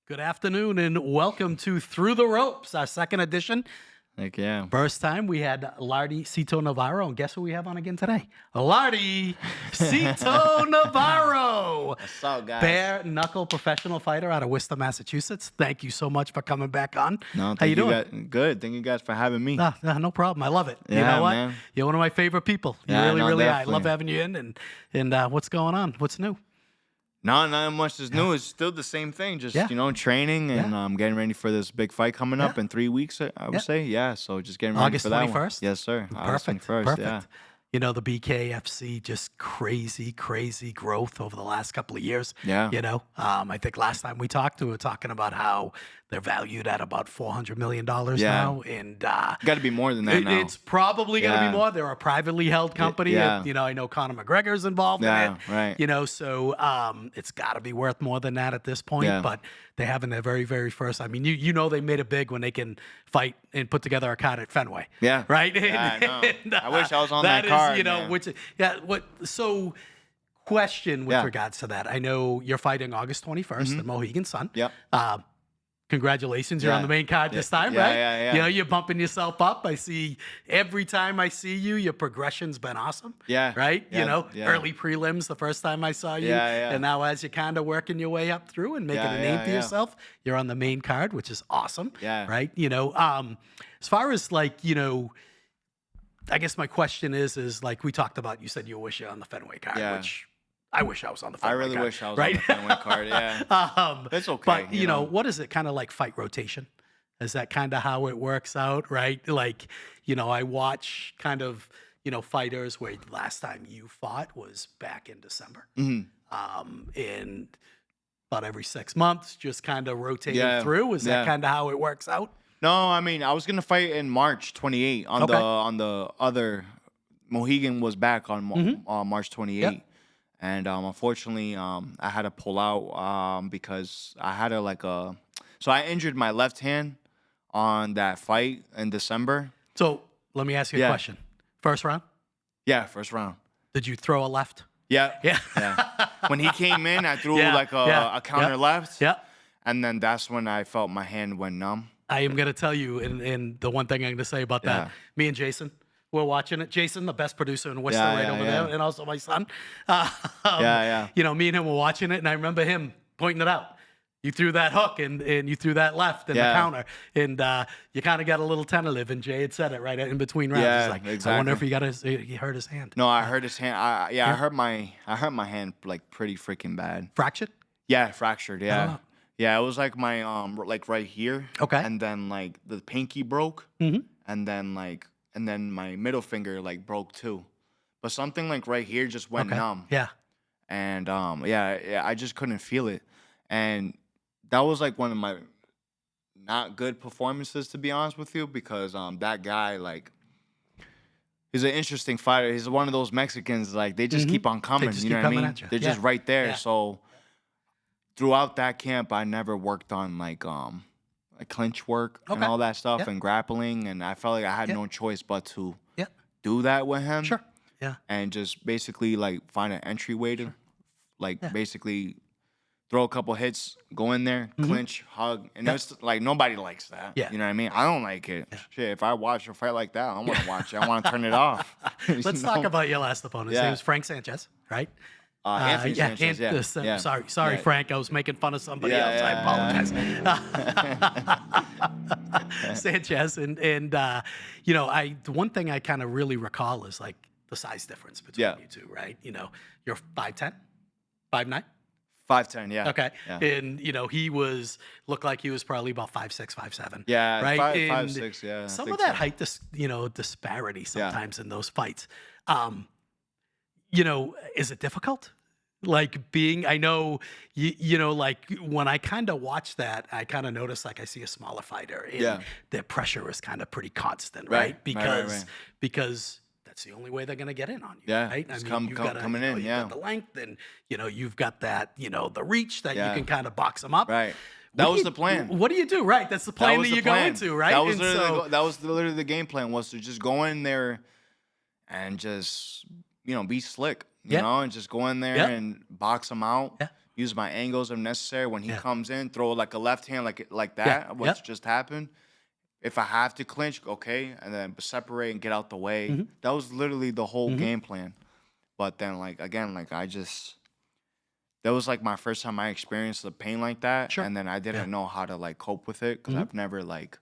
Good afternoon and welcome to Through the Ropes, our second edition. Heck yeah. First time we had Lardy, Sito, Navarro, and guess who we have on again today? Lardy, Sito, Navarro. What's up, guys? Bare knuckle professional fighter out of Worcester, Massachusetts. Thank you so much for coming back on. No, How you doing? Good. Thank you guys for having me. No problem. I love it. You Yeah, know what? man. You're one of my favorite people. You Yeah, really, no, really are. I definitely. love having you in. And what's going on? What's new? No, not much is new. It's still the same thing. Just, training and getting ready for this big fight coming up in 3 weeks, I would say. Yeah, so just getting ready August for that 21st? one. Yes, sir. August Perfect. 21st, Perfect. yeah. You know, the BKFC, just crazy growth over the last couple of years. Yeah. You know, I think last time we talked, we were talking about how they're valued at about $400 million now. And Got to be more than that now. it's probably going to Yeah. be more. They're a privately held company. Yeah. You know, I know Conor McGregor's involved in Yeah, it. right. You know, so it's got to be worth more than that at this point. Yeah. But they're having their very, very first. I mean, you know they made it big when they can fight and put together a card at Fenway. Yeah. Right? Yeah, I know. And, I wish I was on that card, you know, man. question with Yeah. regards to that. I know you're fighting August 21st at Mohegan Sun. Yep. Congratulations, you're on the main card this time, Yeah, right? yeah. You know, you're bumping yourself up. I see every time I see you, your progression's been awesome. Yeah, Right? yeah, You know, yeah. early prelims the first time I saw you. Yeah. And now as you're kind of working your way up through and making a name for yeah. yourself, you're on the main card, which is awesome. Yeah. Right? You know, as far as like, you know, I guess my question is like we talked about, you said you wish you're on the Fenway card, Yeah. which I wish I was on the I Fenway really card. wish I was right? on the Fenway card, yeah. It's okay. But, you know, what is it kind of like fight rotation? Is that kind of how it works out, right? Like, you know, I watch kind of, you know, fighters where the last time you fought was back in December. And about every 6 months, just kind of rotating Yeah, through. Is that yeah. kind of how it works out? No, I mean, I was gonna fight in March 28 on Okay. the other Mohegan was back on March 28, Yep. and unfortunately, I had to pull out because I had so I injured my left hand on that fight in December. So let me ask you a Yeah. question. First round, Yeah, first round. did you throw a left? Yeah, Yeah. yeah. When he came in, I threw Yeah, like yeah, a counter yeah. left, Yeah. and then that's when I felt my hand went numb. I am going to tell you, and the one thing I'm going to say about that, Yeah. me and Jason, we're watching it. Jason, the best producer in Worcester, Yeah, right yeah, over yeah. there, and also my son. Yeah. You know, me and him were watching it, and I remember him pointing it out. You threw that hook, and you threw that left in the Yeah. counter, and you kind of got a little tentative, and Jay had said it right in between rounds. Yeah, He's like, I wonder if exactly. he hurt his hand. No, I hurt his hand. I hurt my hand like pretty freaking bad. Fractured? Yeah, fractured. Yeah, know. yeah. It was like my like right here. Okay. And then like the pinky broke, and then my middle finger like broke too, but something like right here just went Okay. numb. Yeah. And yeah, I just couldn't feel it, and that was like one of my not good performances, to be honest with you, because that guy, like, he's an interesting fighter. He's one of those Mexicans, like, they just keep on coming. just You keep know what I coming mean? at you. They're Yeah. just right there. Yeah. So throughout that camp, I never worked on like clinch work and Okay. all that stuff Yeah. and grappling, and I felt like I had Yeah. no choice but to Yeah. do that with him. Sure. Yeah. And just basically like find an entryway to like Yeah. basically throw a couple hits, go in there, clinch, hug. And Yeah. it's like nobody likes that. Yeah. You know what I mean? I don't like it. Shit, if I watch a fight like that, I don't want to watch it. I want to turn it off. Let's talk about your last opponent. His Yeah. name was Frank Sanchez, right? Anthony Sanchez, yeah. Yeah. Sorry, Yeah. Frank. I was making fun of somebody Yeah, else. yeah, I apologize. Sanchez, and you know, the one thing I kind of really recall is like the size difference between Yeah. you two, right? You know, you're 5'10", 5'9". 5'10", yeah. Okay, Yeah. and you know looked like he was probably about 5'6", 5'7". Yeah, right. 5'6", yeah. I Some think of that so. height, disparity sometimes in those fights. You know, is it difficult? Like being, I know, you know, like when I kind of watch that, I kind of notice like I see a smaller fighter, and Yeah. their pressure is kind of pretty constant, Right, right? right, Because that's the only way they're gonna get in on you, Yeah, right? just you've gotta, coming you know, in, you've yeah. got the length, and you know, you've got that, you know, the reach that Yeah. you can kind of box them up. Right. What That do was you- the plan. What do you do? Right, that's the plan that the you go plan. into, right? That was And literally so- that was literally the game plan, was to just go in there and just, be slick, you Yeah. know, and just go in there Yeah. and box them out. Yeah. use my angles if necessary. When he Yeah. comes in, throw like a left hand like that, Yeah. what's Yep. just happened. If I have to clinch, okay, and then separate and get out the way. That was literally the whole game plan. But then, like, again, like, that was, like, my first time I experienced the pain like that, Sure. and then I didn't know how to, like, cope with it because I've never, like,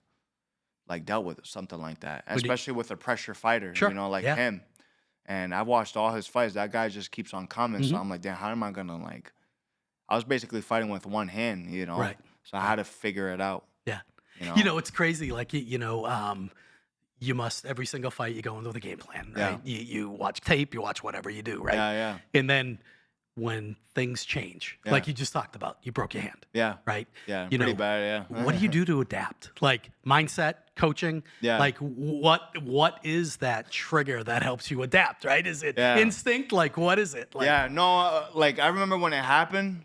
dealt with something like that, Would you- especially with a pressure fighter, Sure. you know, like Yeah. him. And I watched all his fights. That guy just keeps on coming, so I'm like, damn, how am I gonna, like... I was basically fighting with one hand, you know? Right. So I had to figure it out, Yeah. you know? It's crazy. Like, you must, every single fight, you go into the game plan, right? Yeah. You watch tape, you watch whatever you do, right? Yeah, yeah. And then when things change, like you just talked about, you broke your hand, Yeah. right? Yeah, You pretty know, bad, yeah. What do you do to adapt? Like mindset, coaching? Yeah. Like what is that trigger that helps you adapt, right? Is it Yeah. instinct? Like, what is it? Like, Yeah, no, like I remember when it happened.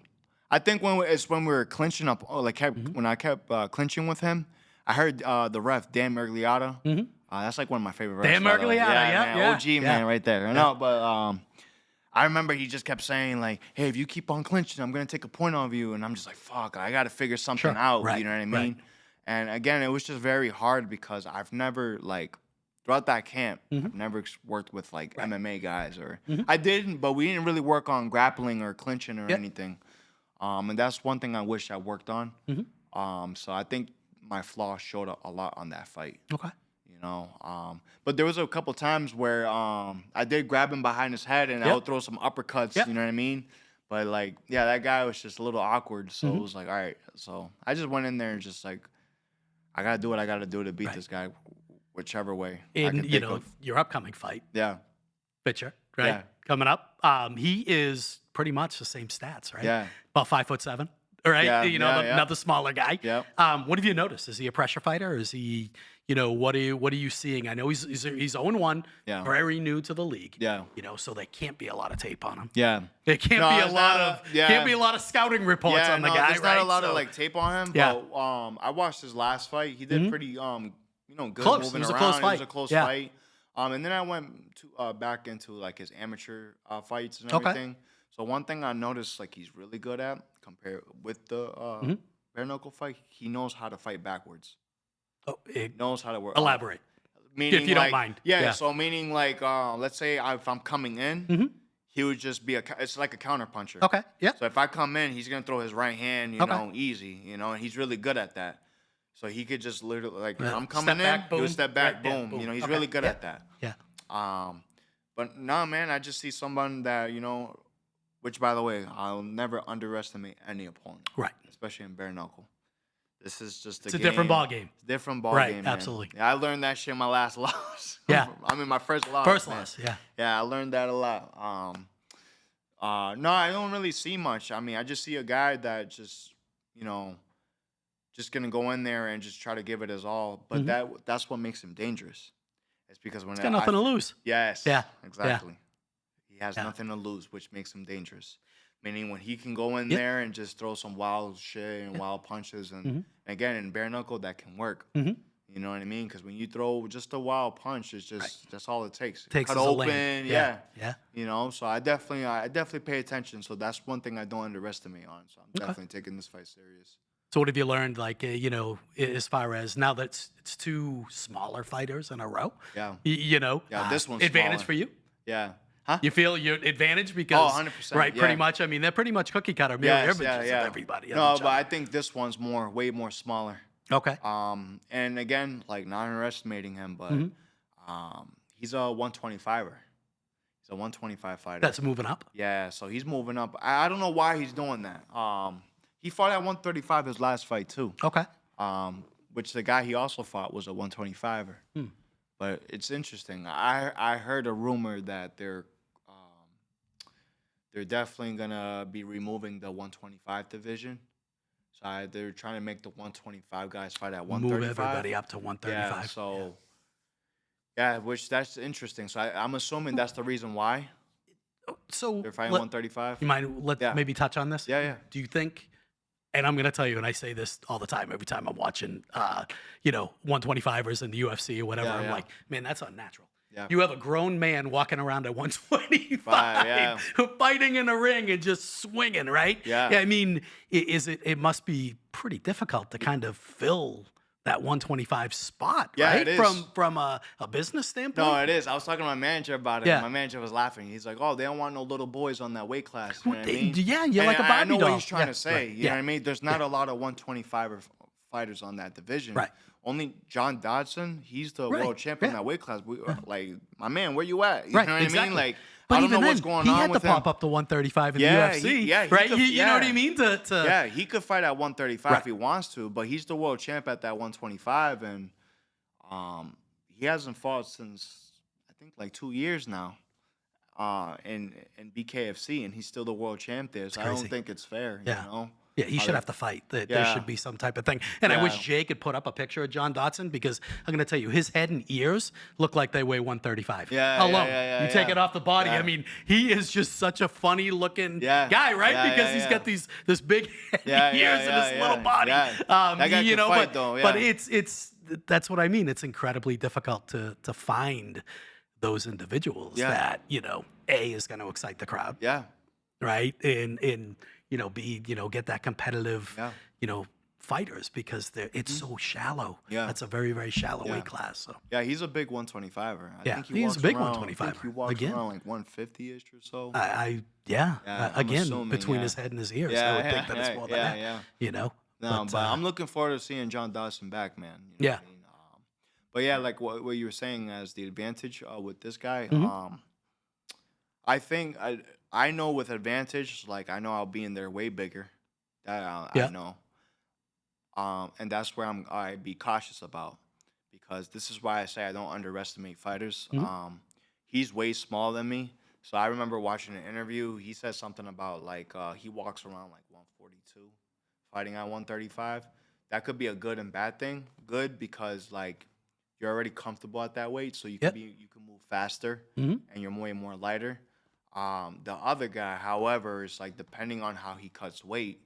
I think it's when we were clinching up. Oh, like when I kept clinching with him, I heard the ref Dan Mergliata. That's like one of my favorite refs. Dan by the way. Mergliata, yeah, man, yeah, OG yeah. man, right there. No, but I remember he just kept saying like, "Hey, if you keep on clinching, I'm gonna take a point off you," and I'm just like, "Fuck, I got to figure something Sure, out." right, You know what I mean? right. And again, it was just very hard because I've never like throughout that camp, I've never worked with like MMA guys or I didn't, but we didn't really work on grappling or clinching or anything. And that's one thing I wish I worked on. So I think my flaw showed up a lot on that fight. Okay. You know, but there was a couple times where I did grab him behind his head and I would throw some uppercuts. Yep. You know what I mean? But like, yeah, that guy was just a little awkward. So it was like, all right. So I just went in there and just like, I gotta do what I gotta do to beat this guy, whichever way I can And think of. your upcoming fight, Yeah, Pitcher, right? Yeah. Coming up. He is pretty much the same stats, right? Yeah. About 5'7", right? Yeah, Another smaller guy. Yep. What have you noticed? Is he a pressure fighter? Is he, what are you seeing? I know he's 0-1, Yeah. very new to the league. Yeah. So there can't be a lot of tape on him. yeah. There can't No, be a it's lot not of yeah. can't be a lot of scouting reports Yeah, on the no, guy, there's right? not a lot of So- like tape on him. Yeah. But I watched his last fight. He did pretty good Close. moving It was a around. close It was fight. a close Yeah. fight. And then I went to back into like his amateur fights and Okay. everything. So one thing I noticed like he's really good at compared with the bare knuckle fight, he knows how to fight backwards. Oh, Knows how to work. elaborate. Meaning, If you don't like- mind. Yeah, Yeah. So meaning like let's say if I'm coming in, he would just be it's like a counter puncher. Okay. Yeah. So if I come in, he's gonna throw his right hand, you Okay. know, easy, you know, and he's really good at that. So he could just literally like if Yeah. I'm coming Step in, back, he would boom. step back, Right, yeah, boom. boom. You know, he's Okay. really good Yeah. at that. Yeah. But no, man, I just see someone that which by the way, I'll never underestimate any opponent, Right. especially in bare knuckle. This is just It's a different ball game. Different ball Right, game, man. absolutely. Yeah, I learned that shit in my last loss. Yeah. I mean my first loss. First man. loss. Yeah. Yeah, I learned that a lot. No, I don't really see much. I mean, I just see a guy that just, just gonna go in there and just try to give it his all. But that's what makes him dangerous. It's because when He's got nothing to lose. Yes. Yeah, Exactly. He has Yeah. nothing to lose, which makes him dangerous. Meaning when he can go in there and just throw some wild shit and wild punches, and again in bare knuckle that can work. You know what I mean? Because when you throw just a wild punch, it's just that's all it takes. Takes Cut us a open, lane. yeah. Yeah. So I definitely pay attention. So that's one thing I don't underestimate on. So I'm definitely taking this fight serious. So what have you learned, like, as far as now that it's two smaller fighters in a row? Yeah. Yeah, this one's advantage smaller. for you. Yeah. Huh? You feel your advantage because 100%, right, yeah. pretty much. I mean, they're pretty much cookie cutter mirror Yes, images of everybody. No, of each but I other. think this one's way more smaller. Okay. And again, like not underestimating him, but he's a 125er. He's a 125 fighter. That's moving up. Yeah, so he's moving up. I don't know why he's doing that. He fought at 135 his last fight too. Okay. Which the guy he also fought was a 125er. But it's interesting. I heard a rumor that they're definitely gonna be removing the 125 division. So they're trying to make the 125 guys fight at 135. Move everybody up to 135. Yeah, so which that's interesting. So I'm assuming that's the reason why So they're fighting let- 135. You mind maybe touch on this? Yeah, yeah. Do you think? And I'm gonna tell you, and I say this all the time, every time I'm watching, 125ers in the UFC or whatever. Yeah, I'm yeah. like, man, that's unnatural. Yeah. You have a grown man walking around at 125, yeah. fighting in a ring and just swinging, right? Yeah. I mean, it must be pretty difficult to kind of fill that 125 spot, Yeah, right? it is. From a business standpoint. No, it is. I was talking to my manager about it. Yeah. And my manager was laughing. He's like, "Oh, they don't want no little boys on that weight class." You know what I mean? Yeah, you're And like a Barbie I know doll. what he's trying Yeah, to say. right. You Yeah. know what I mean? There's not a lot of 125 fighters on that division. Right. Only John Dodson. He's the Right. world champion in that weight class. Like, my man, where you at? You Right, know what exactly. I mean? Like, But I don't even know then, what's going he on had to with him. pop up to 135 in Yeah, the he- UFC, yeah, he right? could- You know what I yeah. mean? Yeah, he could fight at 135 Right. if he wants to, but he's the world champ at that 125, and he hasn't fought since I think like 2 years now, in BKFC, and he's still the world champ there. So I crazy. don't think it's fair. Yeah. You know? Yeah, he should have to fight. There should be some type of thing. And I wish Yeah. Jay could put up a picture of John Dotson because I'm going to tell you, his head and ears look like they weigh 135. Yeah, Alone. yeah, you take yeah. it off the body. Yeah. I mean, he is just such a funny looking Yeah. guy, right? Yeah, because yeah, he's yeah. got this big head and ears and this little body. Yeah. That guy you can know, fight, but, though, but yeah. it's that's what I mean. It's incredibly difficult to find those individuals Yeah. that, A, is going to excite the crowd. Yeah. Right, and be get that competitive Yeah. fighters because it's so shallow. Yeah. That's a very, very shallow Yeah. weight class. So Yeah, he's a big 125er. I Yeah, think he's a walks big around, 125er. I think he walks Again. around like 150-ish or so. Yeah, I'm again, assuming, between yeah. his head and his ears, Yeah, I would yeah, think that it's yeah, more than yeah, that. yeah. No, but uh, I'm looking forward to seeing John Dawson back, man. You know Yeah. what I mean? But yeah, like what you were saying as the advantage with this guy, Mm-hmm. I think I know with advantage, like I know I'll be in there way bigger. That Yeah. I know. And that's where I be cautious about, because this is why I say I don't underestimate fighters. Mm-hmm. He's way smaller than me. So I remember watching an interview. He said something about like he walks around like 142, fighting at 135. That could be a good and bad thing. Good because like you're already comfortable at that weight, so you Yep. you can move faster, Mhm. and you're way more lighter. The other guy, however, is like depending on how he cuts weight.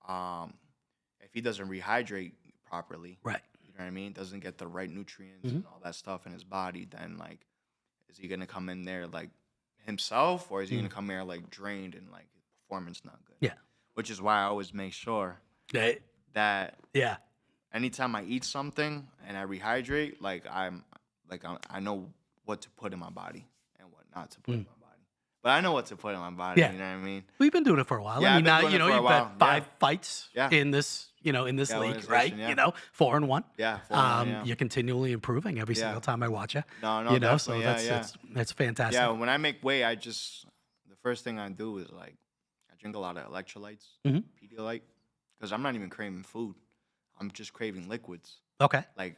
If he doesn't rehydrate properly, Right. you know what I mean, doesn't get the right nutrients Mm-hmm. and all that stuff in his body, then like, is he gonna come in there like himself, or is he gonna come here like drained and like his performance not good? Yeah. Which is why I always make sure Yeah. that Yeah. anytime I eat something and I rehydrate, like I know what to put in my body and what not to put in my body. But I know what to put in my body. Yeah. You know what I mean? We've been doing it for a while. Yeah, I I've mean, been now doing it for a you've while. had 5 fights Yeah. in this league, organization, right? yeah. 4-1. Yeah, 4-1, yeah. You're continually improving every Yeah. single time I watch you. No, So definitely, that's fantastic. Yeah, when I make weight, the first thing I do is like I drink a lot of electrolytes, Mhm. Pedialyte, because I'm not even craving food. I'm just craving liquids. Okay. Like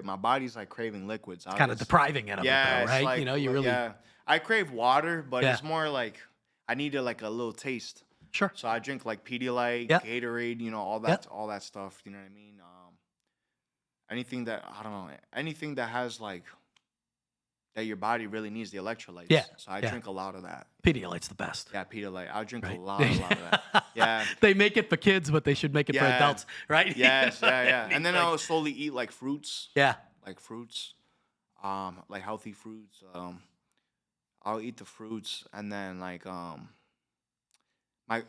my body's like craving liquids. Kind of depriving it of Yeah, it, though, it's right? like, You really Yeah, I crave water, but Yeah. it's more like I need like a little taste. Sure. So I drink like Pedialyte, Yeah. Gatorade, all that stuff. You know what I mean? Anything that anything that has like that your body really needs the electrolytes. Yeah, So I yeah. drink a lot of that. Pedialyte's the best. Yeah, Pedialyte. I drink Right. a lot of that. Yeah. They make it for kids, but they should make it for Yeah. adults, right? Yes. You know what I Yeah. mean? And then Like- I'll slowly eat like fruits. Yeah. Like fruits, like healthy fruits. I'll eat the fruits, and then like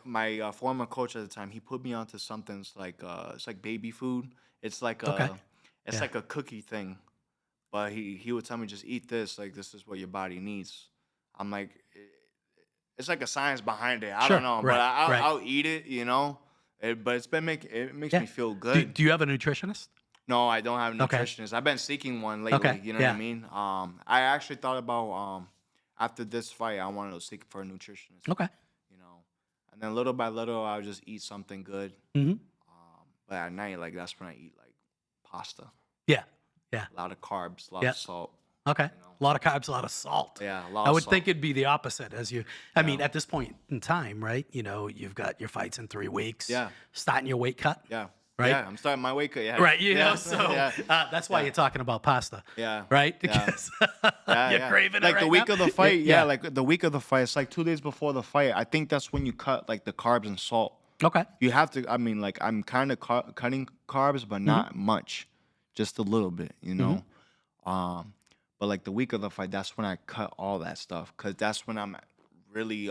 my former coach at the time, he put me onto something. It's like baby food. It's like Okay. it's Yeah. like a cookie thing, but he would tell me just eat this. Like this is what your body needs. I'm like, it's like a science behind it. I Sure, don't know, right, but right. I'll eat it. But it makes Yeah. me feel Do, good. do you have a nutritionist? No, I don't have a Okay. nutritionist. I've been seeking one lately. Okay, You know yeah. what I mean? I actually thought about after this fight, I wanted to seek for a nutritionist. Okay. And then little by little, I'll just eat something good. Mm-hmm. But at night, like that's when I eat like pasta, Yeah. Yeah. a lot of carbs, a lot Yeah. of salt. Okay. You know. A lot of carbs, a lot of salt. Yeah, a lot. I of would salt. think it'd be the opposite I mean, Yeah. at this point in time, right? You've got your fights in 3 weeks. Yeah. Starting your weight cut. Yeah. Right? Yeah, I'm starting my weight cut. Yeah. Right. Yeah. So yeah. that's why Yeah. you're talking about pasta. Yeah. Right? Yeah. Because Yeah, you're yeah. craving like it right the week now. of the fight. Yeah. Like the week of the fight. It's like 2 days before the fight. I think that's when you cut like the carbs and salt. Okay. You have to. I mean, like I'm kind of cutting carbs, but not much, just a little bit. But like the week of the fight, that's when I cut all that stuff because that's when I'm really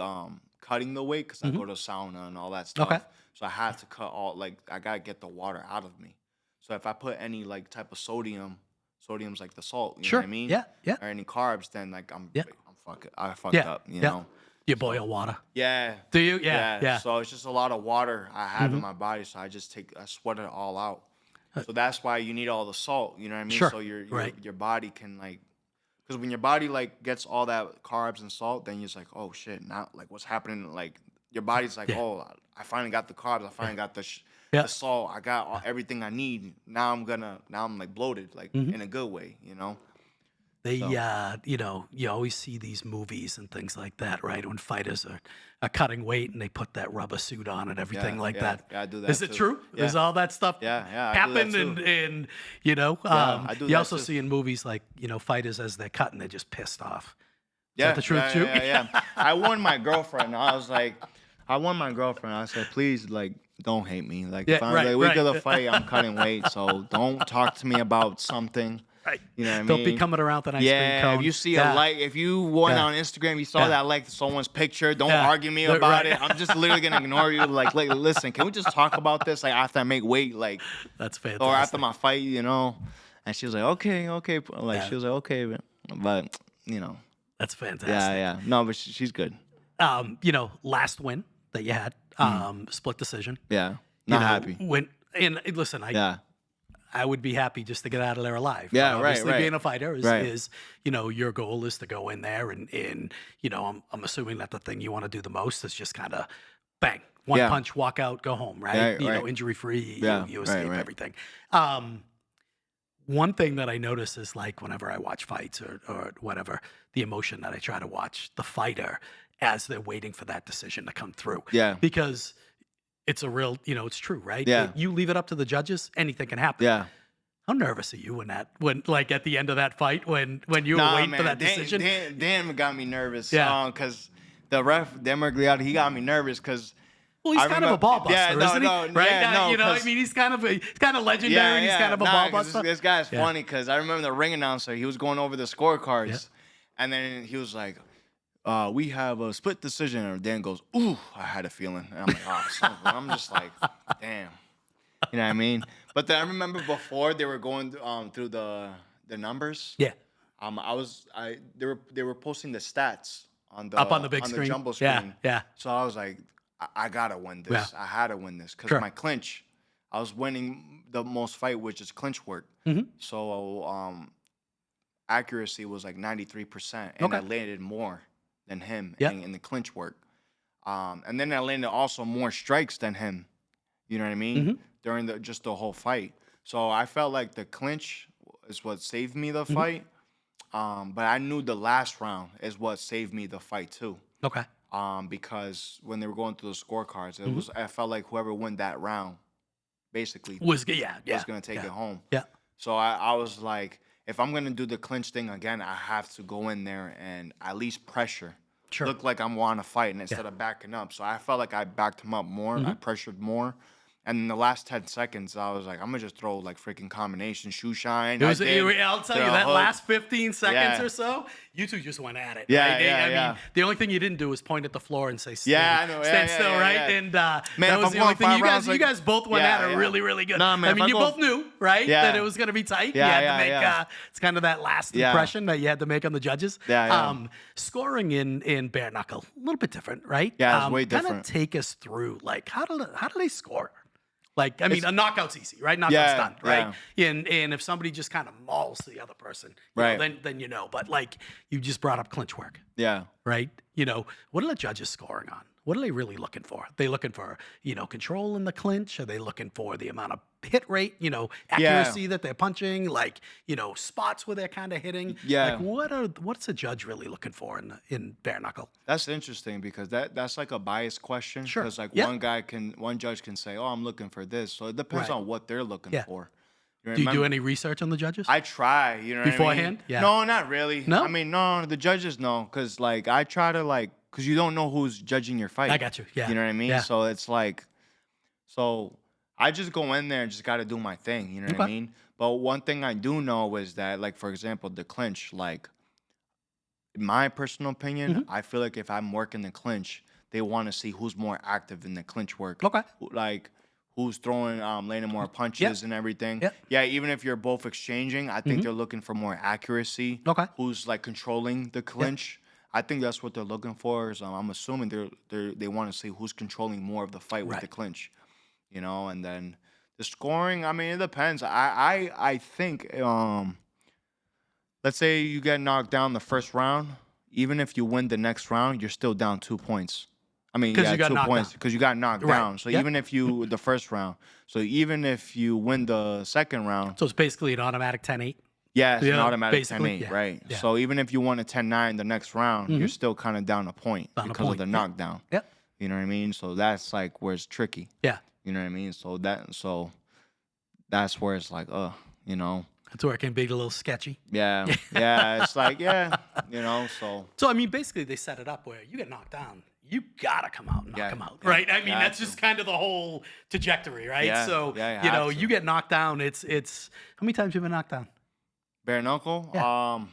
cutting the weight because I go to sauna and all that stuff. Okay. So I have to cut all like I gotta get the water out of me. So if I put any like type of sodium's like the salt, you Sure. know what I mean? Yeah. Yeah. Or any carbs, then like Yeah. I fucked Yeah. up, you Yeah. know? You boil water. Yeah. Do you? Yeah. Yeah. So it's just a lot of water I have in my body, so I sweat it all out. So that's why you need all the salt, you know what I mean? Sure. So Right. your body can like, because when your body like gets all that carbs and salt, then you're just like, oh shit, now like what's happening? Like your body's like, Yeah. oh, I finally got the carbs, I finally got the Yeah. salt, I got everything I need. Now I'm like bloated, like in a good way, you know? They, So. you know, you always see these movies and things like that, right? When fighters are cutting weight and they put that rubber suit on and everything like that. Yeah, I do that Is it too. true? Yeah. Is all that stuff Yeah, I do that happen? too. And you know, I do you that also too. see in movies like, you know, fighters as they're cutting, they're just pissed off. Is Yeah, that the truth yeah, too? yeah. I warned my girlfriend. I said, please, like, don't hate me. Like, Yeah, if I'm right, like, week right. of the fight, I'm cutting weight, so don't talk to me about something. Right. You know what I mean? Don't be coming around with an ice cream Yeah, cone. if you see Yeah. a like, if you went Yeah. on Instagram, you saw Yeah. that like someone's picture, don't Yeah. argue me Right. about it. I'm just literally gonna ignore you. Like, listen, can we just talk about this? Like after I make weight, like, That's fantastic. or after my fight, you know? And she was like, okay. Like Yeah. she was like, okay, but you know, That's fantastic. yeah. No, but she's good. You know, last win that you had, split decision. Yeah, You not know, happy. And listen, Yeah. I would be happy just to get out of there alive. Yeah, But right, obviously, right. being a fighter Right. is, you know, your goal is to go in there and you know, I'm assuming that the thing you want to do the most is just kind of bang, one Yeah. punch, walk out, go home, right? Yeah, You know, right. injury free, Yeah, you right, escape right. everything. One thing that I notice is like whenever I watch fights or whatever, the emotion that I try to watch the fighter as they're waiting for that decision to come through. Yeah. Because it's a real, you know, it's true, right? Yeah. You leave it up to the judges, anything can happen. Yeah. How nervous are you when like at the end of that fight when you were waiting for that decision? Dan got me nervous. Yeah. Because the ref, Dan Mergliotti, he got me nervous because. Well, he's kind of a ball buster, isn't he? Right? Yeah, no, you know, I 'cause- mean, he's kind of legendary. He's kind of a ball 'cause buster. This guy's Yeah. funny because I remember the ring announcer. He was going over the scorecards, and then he was like, "We have a split decision." And Dan goes, "Ooh, I had a feeling." And I'm like, "Oh, I'm just like, damn." You know what I mean? But then I remember before they were going through the numbers. Yeah. They were posting the stats on the Up on the big screen. jumbo Yeah, screen. yeah. So I was like, I gotta win this. Yeah. I had to win this because Sure. my clinch, I was winning the most fight, which is clinch work. Mhm. So accuracy was like 93%, and Okay. I landed more than him Yeah. in the clinch work. And then I landed also more strikes than him. You know what I mean? Mhm. During just the whole fight. So I felt like the clinch is what saved me the fight. But I knew the last round is what saved me the fight too. Okay. Because when they were going through the scorecards, I felt like whoever won that round, basically, Was gonna take it home. Yeah. So I was like, if I'm gonna do the clinch thing again, I have to go in there and at least pressure, Sure. look like I'm wanting to fight, and instead of backing up. So I felt like I backed him up more. I pressured more. And in the last 10 seconds, I was like, I'm gonna just throw like freaking combination, shoe shine. I'll tell you, throw a that hook. last 15 seconds Yeah. or so, you two just went at it. Yeah, right? yeah, I yeah. mean, the only thing you didn't do was point at the floor and say, stand, Yeah, I know. Yeah, stand yeah, still, yeah, right? yeah. And Man, that if was I'm the only going thing. 5 You rounds, guys like- both went Yeah, at it yeah. really, really good. Nah, man, I if mean, I you go- both knew, right, Yeah. that it was going to be tight. Yeah, you had yeah, to make, yeah. it's kind of that last Yeah. impression that you had to make on the judges. Yeah, yeah. Scoring in bare knuckle, a little bit different, right? Yeah, it's way Kind different. of take us through, like, how do they score? Like, I mean, a knockout's easy, right? Knockout's Yeah, done, right? And if somebody just kind of mauls the other person, you know, Right. then you know. But like, you just brought up clinch work, Yeah. right? You know, what are the judges scoring on? What are they really looking for? Are they looking for, you know, control in the clinch? Are they looking for the amount of hit rate, you know, accuracy that they're punching? Like, you know, spots where they're kind of hitting? Yeah. Like, what's a judge really looking for in bare knuckle? That's interesting because that's like a biased question. Sure. Because like Yeah. one judge can say, "Oh, I'm looking for this," so it depends Right. on what they're looking Yeah. for. You Do you do remember- any research on the judges? I try, you know what I mean? Beforehand? Yeah. No, not really. No? I mean, no, the judges no, because like I try to like, because you don't know who's judging your fight. I got you. Yeah. You know what I mean? Yeah. So it's like, so I just go in there and just got to do my thing. You know what I Okay. mean? But one thing I do know is that, like, for example, the clinch, like, in my personal opinion, Mhm. I feel like if I'm working the clinch, they want to see who's more active in the clinch work. Okay. Like, who's throwing, landing more Yep. punches and everything. Yep. Yeah, even if you're both exchanging, I think Mhm. they're looking for more accuracy. Okay. Who's like controlling the Yep. clinch? I think that's what they're looking for. Is I'm assuming they want to see who's controlling more of the fight with the Right. clinch, and then the scoring. I mean, it depends. I think let's say you get knocked down the first round, even if you win the next round, you're still down 2 points. I mean, 'Cause yeah, you got 2 knocked points down. because you got knocked Right. down. So Yep. even if you the first round, so even if you win the second round, So it's basically an automatic 10-8. yeah, it's an Yeah, automatic basically, 10-8, yeah, right? yeah. So even if you won a 10-9 the next round, you're Mhm. still kind of down a point Down a because of point, the yep. knockdown. Yep. You know what I mean? So that's like where it's tricky. Yeah. You know what I mean? So that's where it's like, That's where it can be a little sketchy. yeah, yeah. It's like, yeah, so So I mean, basically, they set it up where you get knocked down, you gotta come out and knock Yeah, them out, yeah, right? I mean, yeah, that's just kind of the whole trajectory, right? Yeah, So yeah, you have to. you get knocked down. It's how many times you been knocked down? bare knuckle. Yeah.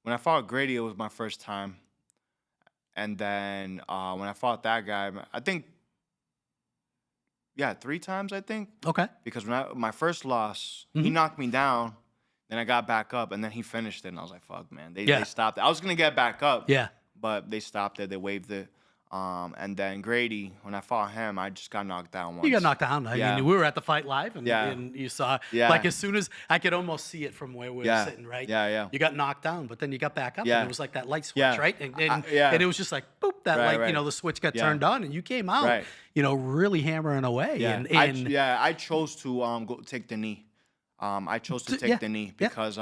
When I fought Grady, it was my first time, and then when I fought that guy, I think, yeah, 3 times, I think. Okay. Because my first loss, he Mhm. knocked me down, then I got back up, and then he finished it, and I was like, "Fuck, man!" They Yeah. stopped it. I was gonna get back up, Yeah. but they stopped it. They waived it. And then Grady, when I fought him, I just got knocked down once. You got knocked down. I Yeah. mean, we were at the fight live, and, Yeah. and you saw, Yeah. like, as soon as I could almost see it from where we were Yeah. sitting, right? Yeah, yeah. You got knocked down, but then you got back up, Yeah. and it was like that light switch, Yeah. right? And yeah. and it was just like boop, that Right, light, right. the switch got Yeah. turned on, and you came out, Right. really hammering away. Yeah, And I chose to go take the knee. I chose to take Yeah, the knee yeah. because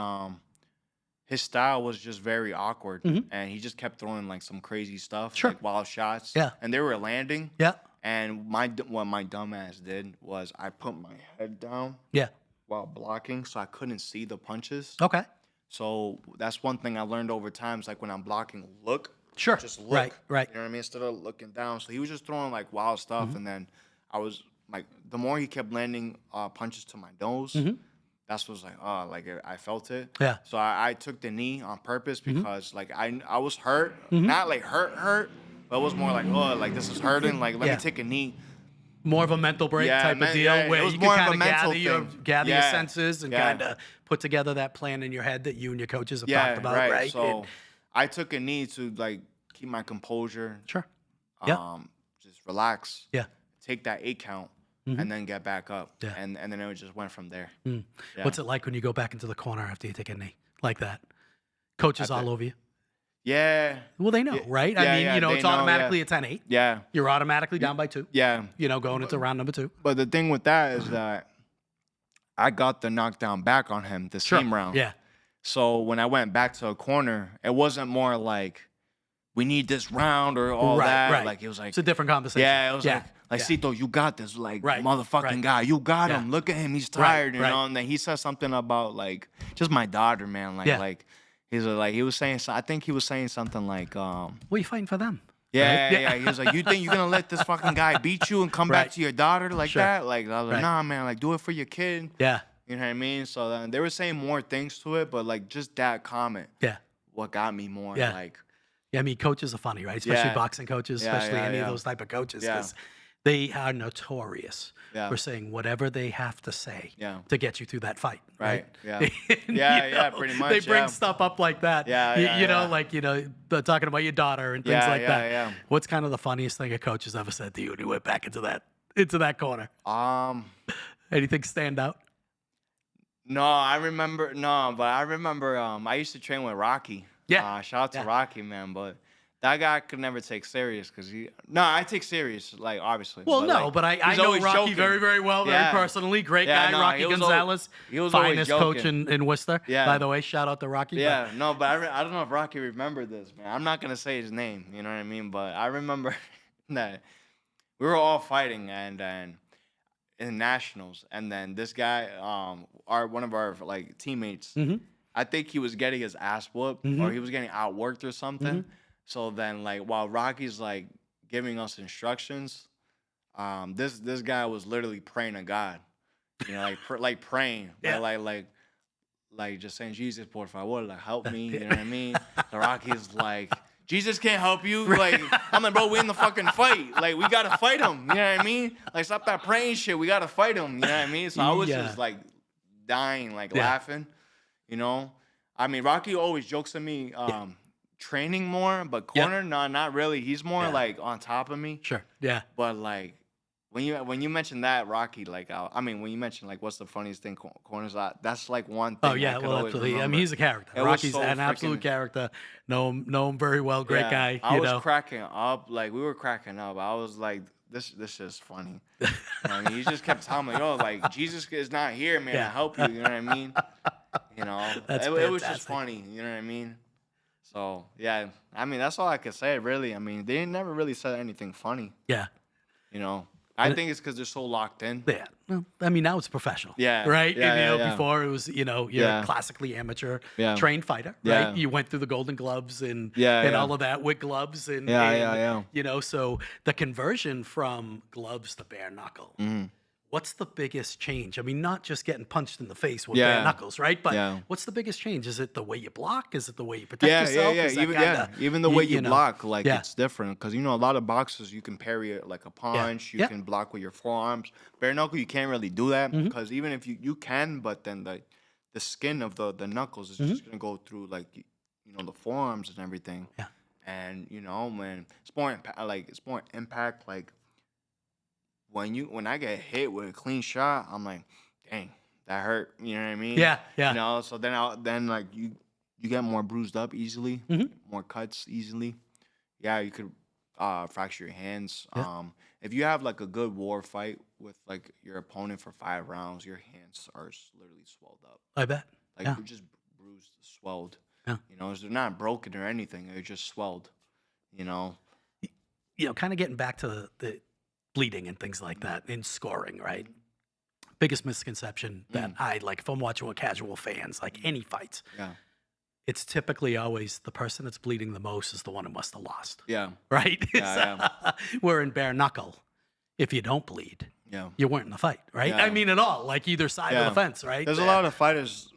his style was just very awkward, Mhm. and he just kept throwing like some crazy stuff, Sure. like wild shots. Yeah. And they were landing. yeah, And what my dumbass did was I put my head down yeah, while blocking, so I couldn't see the punches. okay, So that's one thing I learned over time. Is like when I'm blocking, sure, just look. right, right, You know what I mean? Instead of looking down. So he was just throwing like wild stuff, Mm-hmm. and then I was like, the more he kept landing punches to my nose, Mhm. that's was like, oh, like I felt it. yeah, So I took the knee on purpose because like I was hurt, Mhm. not like hurt, but it was more like, oh, like this is hurting. Like let Yeah. me take a knee. more of a mental break Yeah, type of deal yeah, it where was you more of can a kind of mental gather your thing. gather your Yeah, senses and yeah. kind of put together that plan in your head that you and your coaches have Yeah, talked about, right? So And- I took a knee to like keep my composure. sure, Yeah. Just relax. yeah. Take that 8 count. Mhm. And then get back up. Yeah. And then it just went from there. Mm. Yeah. What's it like when you go back into the corner after you take a knee like that? Coaches At all the- over you. Yeah. Well, they know, Yeah, right? yeah, I mean, yeah, it's they know, automatically yeah. a 10-8. Yeah. You're automatically down by 2. Yeah. Going into round number 2. But the thing with that is that I got the knockdown back on him the same round. Yeah. So when I went back to a corner, it wasn't more like we need this round or all Right, that. right. Like it was like It's a different conversation. yeah, it was yeah. like yeah. Sito, you got this, like Right, motherfucking right. guy. You got Yeah. him. Look at him. He's Right, tired, you right. know. And then he said something about like just my daughter, man. Like Yeah. like he was saying I think he was saying something like Well, you're fighting for them. yeah, right? yeah. He was like, you think you're gonna let this fucking guy beat you and come Right. back to your daughter like Sure. that? Like I was like, Right. nah, man. Like do it for your kid. Yeah. You know what I mean? So then they were saying more things to it, but like just that comment, Yeah. what got me more Yeah. like Yeah, I mean, coaches are funny, right? Especially Yeah. boxing coaches, Yeah, especially yeah, any of yeah. those type of coaches, Yeah. because they are notorious Yeah. for saying whatever they have to say Yeah. to get you through that fight. Right, yeah. And, Yeah, yeah, pretty They much, bring yeah. stuff up like that. Yeah, yeah, you know, yeah. like they're talking about your daughter and things Yeah, like yeah, that. yeah. What's kind of the funniest thing a coach has ever said to you when you went back into that corner? Anything stand out? No, I remember I used to train with Rocky. Yeah. Shout out to Yeah. Rocky, man, but that guy could never take serious because I take serious, like obviously. Well, no, like, but I he's know always Rocky joking. very, very well, very Yeah. personally. Great Yeah, guy, no, Rocky he was Gonzalez. he was always finest coach joking. in Worcester. Yeah. By the way, shout out to Rocky. Yeah, no, but I don't know if Rocky remembered this, man. I'm not gonna say his name, you know what I mean? But I remember that we were all fighting and in nationals, and then this guy, one of our like teammates, hmm I think he was getting his ass whooped Mhm. or he was getting outworked or something. Mhm. So then, like, while Rocky's like giving us instructions, This guy was literally praying to God, like praying, Yeah. like just saying, Jesus, por favor, like help me, you know what I mean? The Rocky's like, Jesus can't help you. Like, I'm like, bro, we in the fucking fight. Like, we gotta fight him. You know what I mean? Like, stop that praying shit. We gotta fight him. You know what I mean? So I was just like dying, like laughing. You know? I mean, Rocky always jokes at me, training more, but corner, no, not really. He's more like on top of me. Sure. Yeah. But like when you mentioned that Rocky, like I mean, when you mentioned like what's the funniest thing corners, that's like one thing. Oh yeah, I could well, always absolutely. I remember. mean, he's a character. It was Rocky's so an absolute freaking- character. Know him very well. Great guy. I You was know. cracking up. Like we were cracking up. I was like, this is funny. I mean, he just kept telling me, yo, like Jesus is not here, man. Yeah. To help you. You know what I mean? You know, That's it was just fantastic. funny. You know what I mean? So yeah, I mean that's all I could say. Really, I mean they never really said anything funny. Yeah. You know, I think it's because they're so locked in. Yeah. Well, I mean, now it's professional. Yeah. Right? Yeah, And, you know, yeah. before it was, you're Yeah. a classically amateur Yeah. trained fighter, Yeah. right? You went through the golden gloves and Yeah. all of that with gloves and, Yeah. you know, so the conversion from gloves to bare knuckle. Mhm. What's the biggest change? I mean, not just getting punched in the face with Yeah. bare knuckles, right? But Yeah. what's the biggest change? Is it the way you block? Is it the way you protect Yeah, yourself? yeah. Is that Even kinda, even the way you know, block, like Yeah. it's different. Because you know, a lot of boxers you can parry it like a punch. You Yeah. can block with your forearms. Bare knuckle, you can't really do that Mhm. because even if you can, but then the skin of the knuckles is just gonna go through like you know the forearms and everything. Yeah. And you know, man, it's more impact. Like when I get hit with a clean shot, I'm like, dang, that hurt. You know what I mean? Yeah, yeah. You know, so then like you get more bruised up easily, Mhm. more cuts easily. Yeah, you could fracture your hands. Yeah. If you have like a good war fight with like your opponent for 5 rounds, your hands are literally swelled up. I bet. Like Yeah. they're just bruised, swelled. Yeah. You know, they're not broken or anything. They're just swelled. You know. You know, kind of getting back to the bleeding and things like that in scoring, right? Biggest misconception that I like if I'm watching with casual fans, like any fights, Yeah. it's typically always the person that's bleeding the most is the one who must have lost, Yeah. right? Yeah, Where in bare knuckle, if you don't bleed, Yeah. you weren't in the fight, right? Yeah. I mean, at all, like either side of Yeah. the fence, right? There's a lot of fighters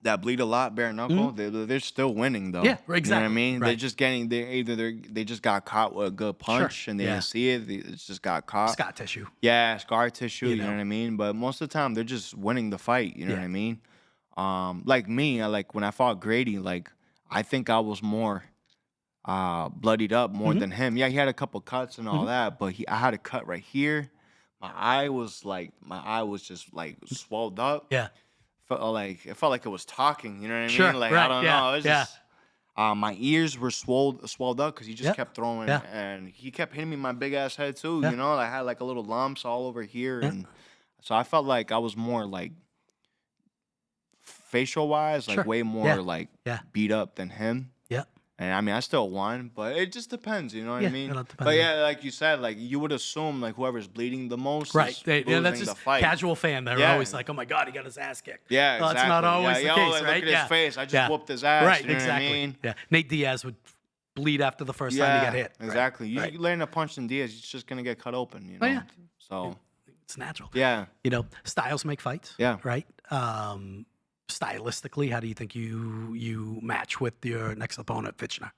that bleed a lot bare knuckle. They're still winning though. Mm-hmm. Yeah, You know what I exactly. mean? Right. They're just getting they just got caught with a good punch and they Yeah. didn't see it. They just got caught. Scar tissue. Yeah, scar tissue. You know know? what I mean? But most of the time they're just winning the fight. You know Yeah. what I mean? Like me, like when I fought Grady, like I think I was more bloodied up more Mm-hmm. than him. Yeah, he had a couple cuts and all that, but I had a cut right here. My eye was just like swelled up. Yeah. It felt like it was talking. You know what I Sure, mean? Like right, I don't yeah, know. It was yeah. just my ears were swelled up because he just Yeah, kept throwing yeah. and he kept hitting me in my big ass head too. Yeah. You know, I had like a little lumps all over here, Yeah. and so I felt like I was more like facial wise, like Sure, way more yeah, like yeah. beat up than him. Yeah. And I mean, I still won, but it just depends, you know what Yeah, I mean? it'll depend But on- yeah, like you said, like you would assume like whoever's bleeding the most, Right. is Yeah, losing that's the just fight. casual fan. They're Yeah. always like, oh my God, he got his ass kicked. Yeah, Well, exactly. that's not always yeah, the yo, case, like, right? Look at Yeah. his face. I just Yeah. whooped his ass. Right, you know exactly. What I mean? Yeah. Nate Diaz would bleed after the first time he got hit. Right, Exactly. right. You land a punch in Diaz, it's just gonna get cut open. You know. Oh, yeah. So It's natural. yeah, You know, styles make fights. Yeah. Right. Stylistically, how do you think you match with your next opponent, Fitchner?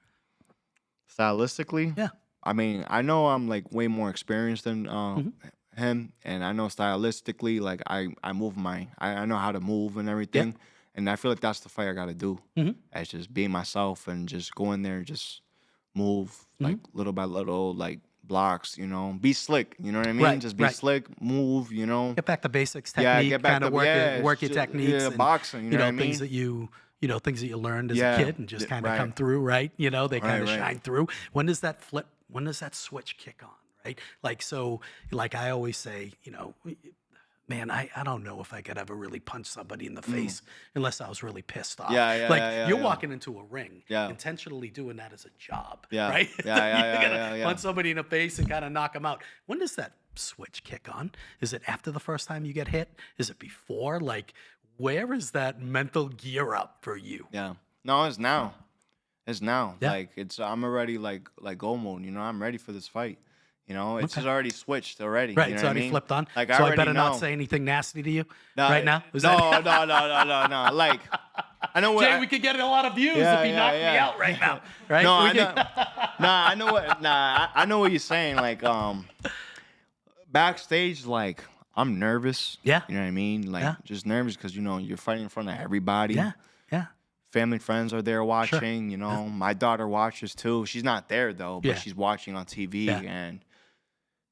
stylistically, Yeah. I mean, I know I'm like way more experienced than him, and I know stylistically, like I move I know how to move and everything, and I feel like that's the fight I got to do. As just being myself and just go in there, and just move like little by little, like blocks, you know, be slick. You know what I mean? Right, Just be right. slick, move. You know. Get back to basics, Yeah, technique, get back kind of to- work yeah, work your just- techniques, yeah, and boxing, you know what I things mean? things that you learned as Yeah, a kid and just yeah, kind of right. come through, right? You know, they kind of right. shine through. When does that flip? When does that switch kick on? Right? Like so, like I always say, you know, man, I don't know if I could ever really punch somebody in the face unless I was really pissed off. Yeah, like yeah, you're yeah. walking into a ring, Yeah. intentionally doing that as a job, Yeah. right? Yeah, You're gonna yeah. punch somebody in the face and kind of knock them out. When does that switch kick on? Is it after the first time you get hit? Is it before? Like, where is that mental gear up for you? Yeah. No, it's now. It's now. Yeah. Like I'm already like go mode. You know, I'm ready for this fight. You know, it's Okay. just already switched already. Right, You know it's what I already mean? flipped on. Like, So I already better know. not say anything nasty to you Nah, right now. Is no, that no. Like, I know what. Jay? We could get a lot of views Yeah, if he yeah, knocked me yeah. out right now. Right? No, We I know. could- Nah, I know what. Nah, I know what you're saying. Like, backstage, like, I'm nervous. Yeah. You know what I mean? Like, Yeah. just nervous because you're fighting in front of everybody. Yeah. Yeah. Family, friends are there watching. You know, my daughter watches too. She's not there though, but Yeah. she's watching on TV, Yeah. and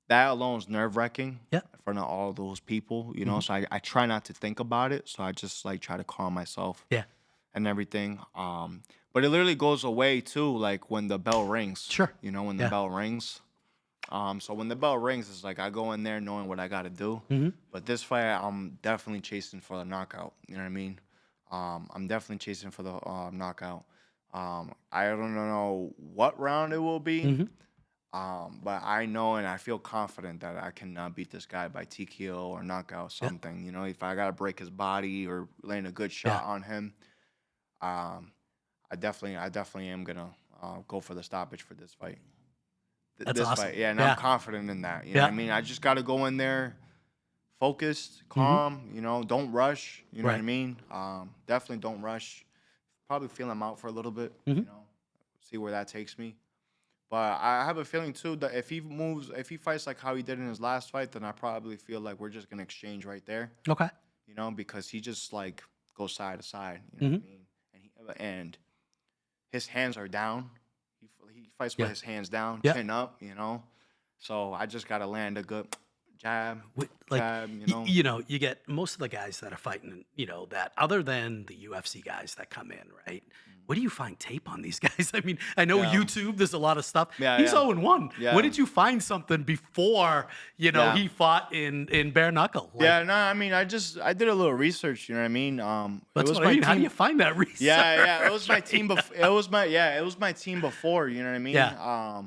that alone is nerve wracking. Yeah. In front of all those people, you know. So I try not to think about it. So I just like try to calm myself. Yeah. And everything. But it literally goes away too, like when the bell rings. Sure. You know, when the Yeah. bell rings. So when the bell rings, it's like I go in there knowing what I got to do. Mm-hmm. But this fight, I'm definitely chasing for the knockout. You know what I mean? I'm definitely chasing for the knockout. I don't know what round it will be. Mm-hmm. But I know and I feel confident that I can beat this guy by TKO or knockout, something. You know, if I got to break his body or land a good shot on him, I definitely am gonna go for the stoppage for this fight. That's This awesome. fight, yeah, and Yeah. I'm confident in that. You know what I mean? I just gotta go in there, focused, calm. You know, don't rush. You know what I Right. mean? Definitely don't rush. Probably feel him out for a little bit. Mhm. You know, see where that takes me. But I have a feeling too that if he fights like how he did in his last fight, then I probably feel like we're just gonna exchange right there. Okay. You know, because he just like goes side to side. You know what I mean? And his hands are down. He fights with his hands down, chin up. You know, so I just gotta land a good jab. Like, jab, you know, you get most of the guys that are fighting, you know, that other than the UFC guys that come in, right? Where do you find tape on these guys? I mean, I know YouTube, there's a lot of stuff. Yeah, He's yeah. 0-1. Yeah. Where did you find something before, you know, Yeah. he fought in bare knuckle? Like, Yeah, no, I mean, I did a little research. You know what I mean? that's it was what I mean. How do you find that research? Yeah, it was my team before. It was my team before. You know what I mean? Yeah.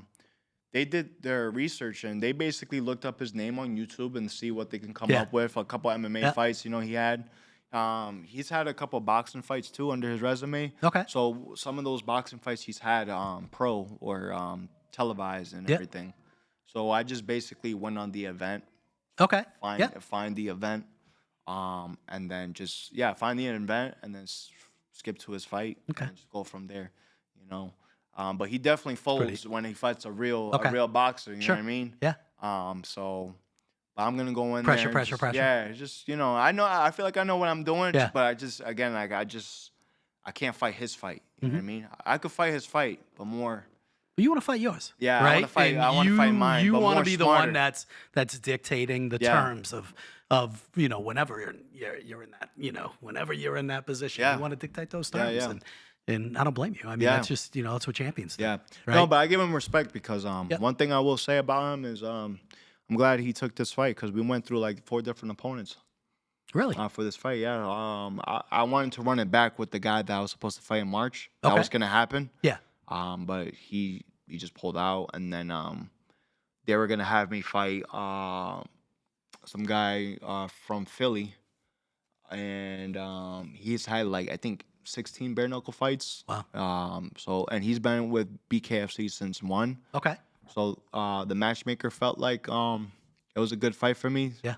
They did their research and they basically looked up his name on YouTube and see what they can come Yeah. up with. A couple MMA Yeah. fights, you know, he had. He's had a couple boxing fights too under his resume. Okay. So some of those boxing fights he's had pro or televised and Yeah. everything. So I just basically went on the event, Okay. find the event, and then just find the event and then skip to his fight. Okay. And just go from there, you know. But he definitely folds Pretty- when he fights a real boxer. You Sure. know what I mean? Yeah. So but I'm gonna go in Pressure, there. pressure, just, pressure. Yeah, just I feel like I know what I'm doing. Yeah. But I can't fight his fight. You know what I mean? I could fight his fight, but more. But you want to fight yours. Yeah, I right? wanna fight- And I wanna fight mine, You but want to more be the smarter. one that's dictating the Yeah. terms of you know, whenever you're in that, you know, whenever you're in that position, Yeah. you want to dictate those Yeah, terms. yeah. And I don't blame you. I mean, Yeah. that's just, you know, that's what champions do. Yeah. Right? No, but I give him respect because one thing I will say about him is I'm glad he took this fight because we went through like 4 different opponents Really? for this fight. Yeah. I wanted to run it back with the guy that I was supposed to fight in March. That Okay. was gonna happen. Yeah. But he just pulled out, and then they were gonna have me fight some guy from Philly, and he's had like I think 16 bare knuckle fights. Wow. And he's been with BKFC since 1. Okay. So the matchmaker felt like it was a good fight for me. Yeah.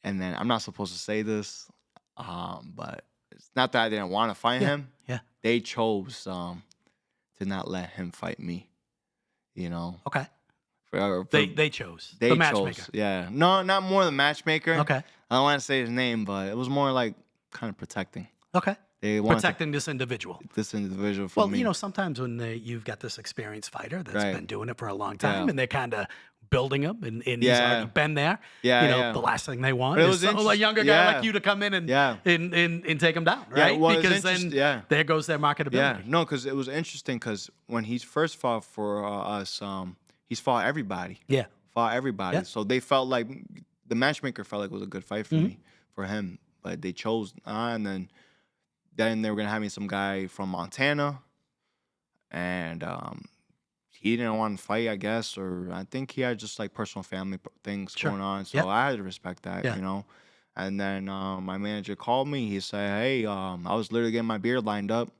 And then I'm not supposed to say this, but it's not that I didn't want to fight him. Yeah. They chose to not let him fight me. You know. Okay. For- They chose. They the matchmaker. chose. Yeah. No, not more the matchmaker. Okay. I don't want to say his name, but it was more like kind of protecting. Okay. They wanted Protecting this individual. this individual from Well, me. you know, sometimes when you've got this experienced fighter that's Right. been doing it for a long time, Yeah. and they're kind of building him, and he's Yeah. already been there. Yeah, You know, yeah. the last thing they want But it is was some, a younger guy yeah. like you to come in and Yeah. and take him down, Yeah, right? well, it's because then interest- yeah. there goes their marketability. Yeah, no, because it was interesting because when he first fought for us, he's fought everybody. Yeah. Fought everybody. Yeah. So they felt like the matchmaker felt like it was a good fight for me, for him. But they chose, and then they were gonna have me some guy from Montana, and he didn't want to fight, I guess, or I think he had just like personal family things Sure. going on. So Yeah. I had to respect that, Yeah. you know. And then my manager called me. He said, "Hey, I was literally getting my beard lined up.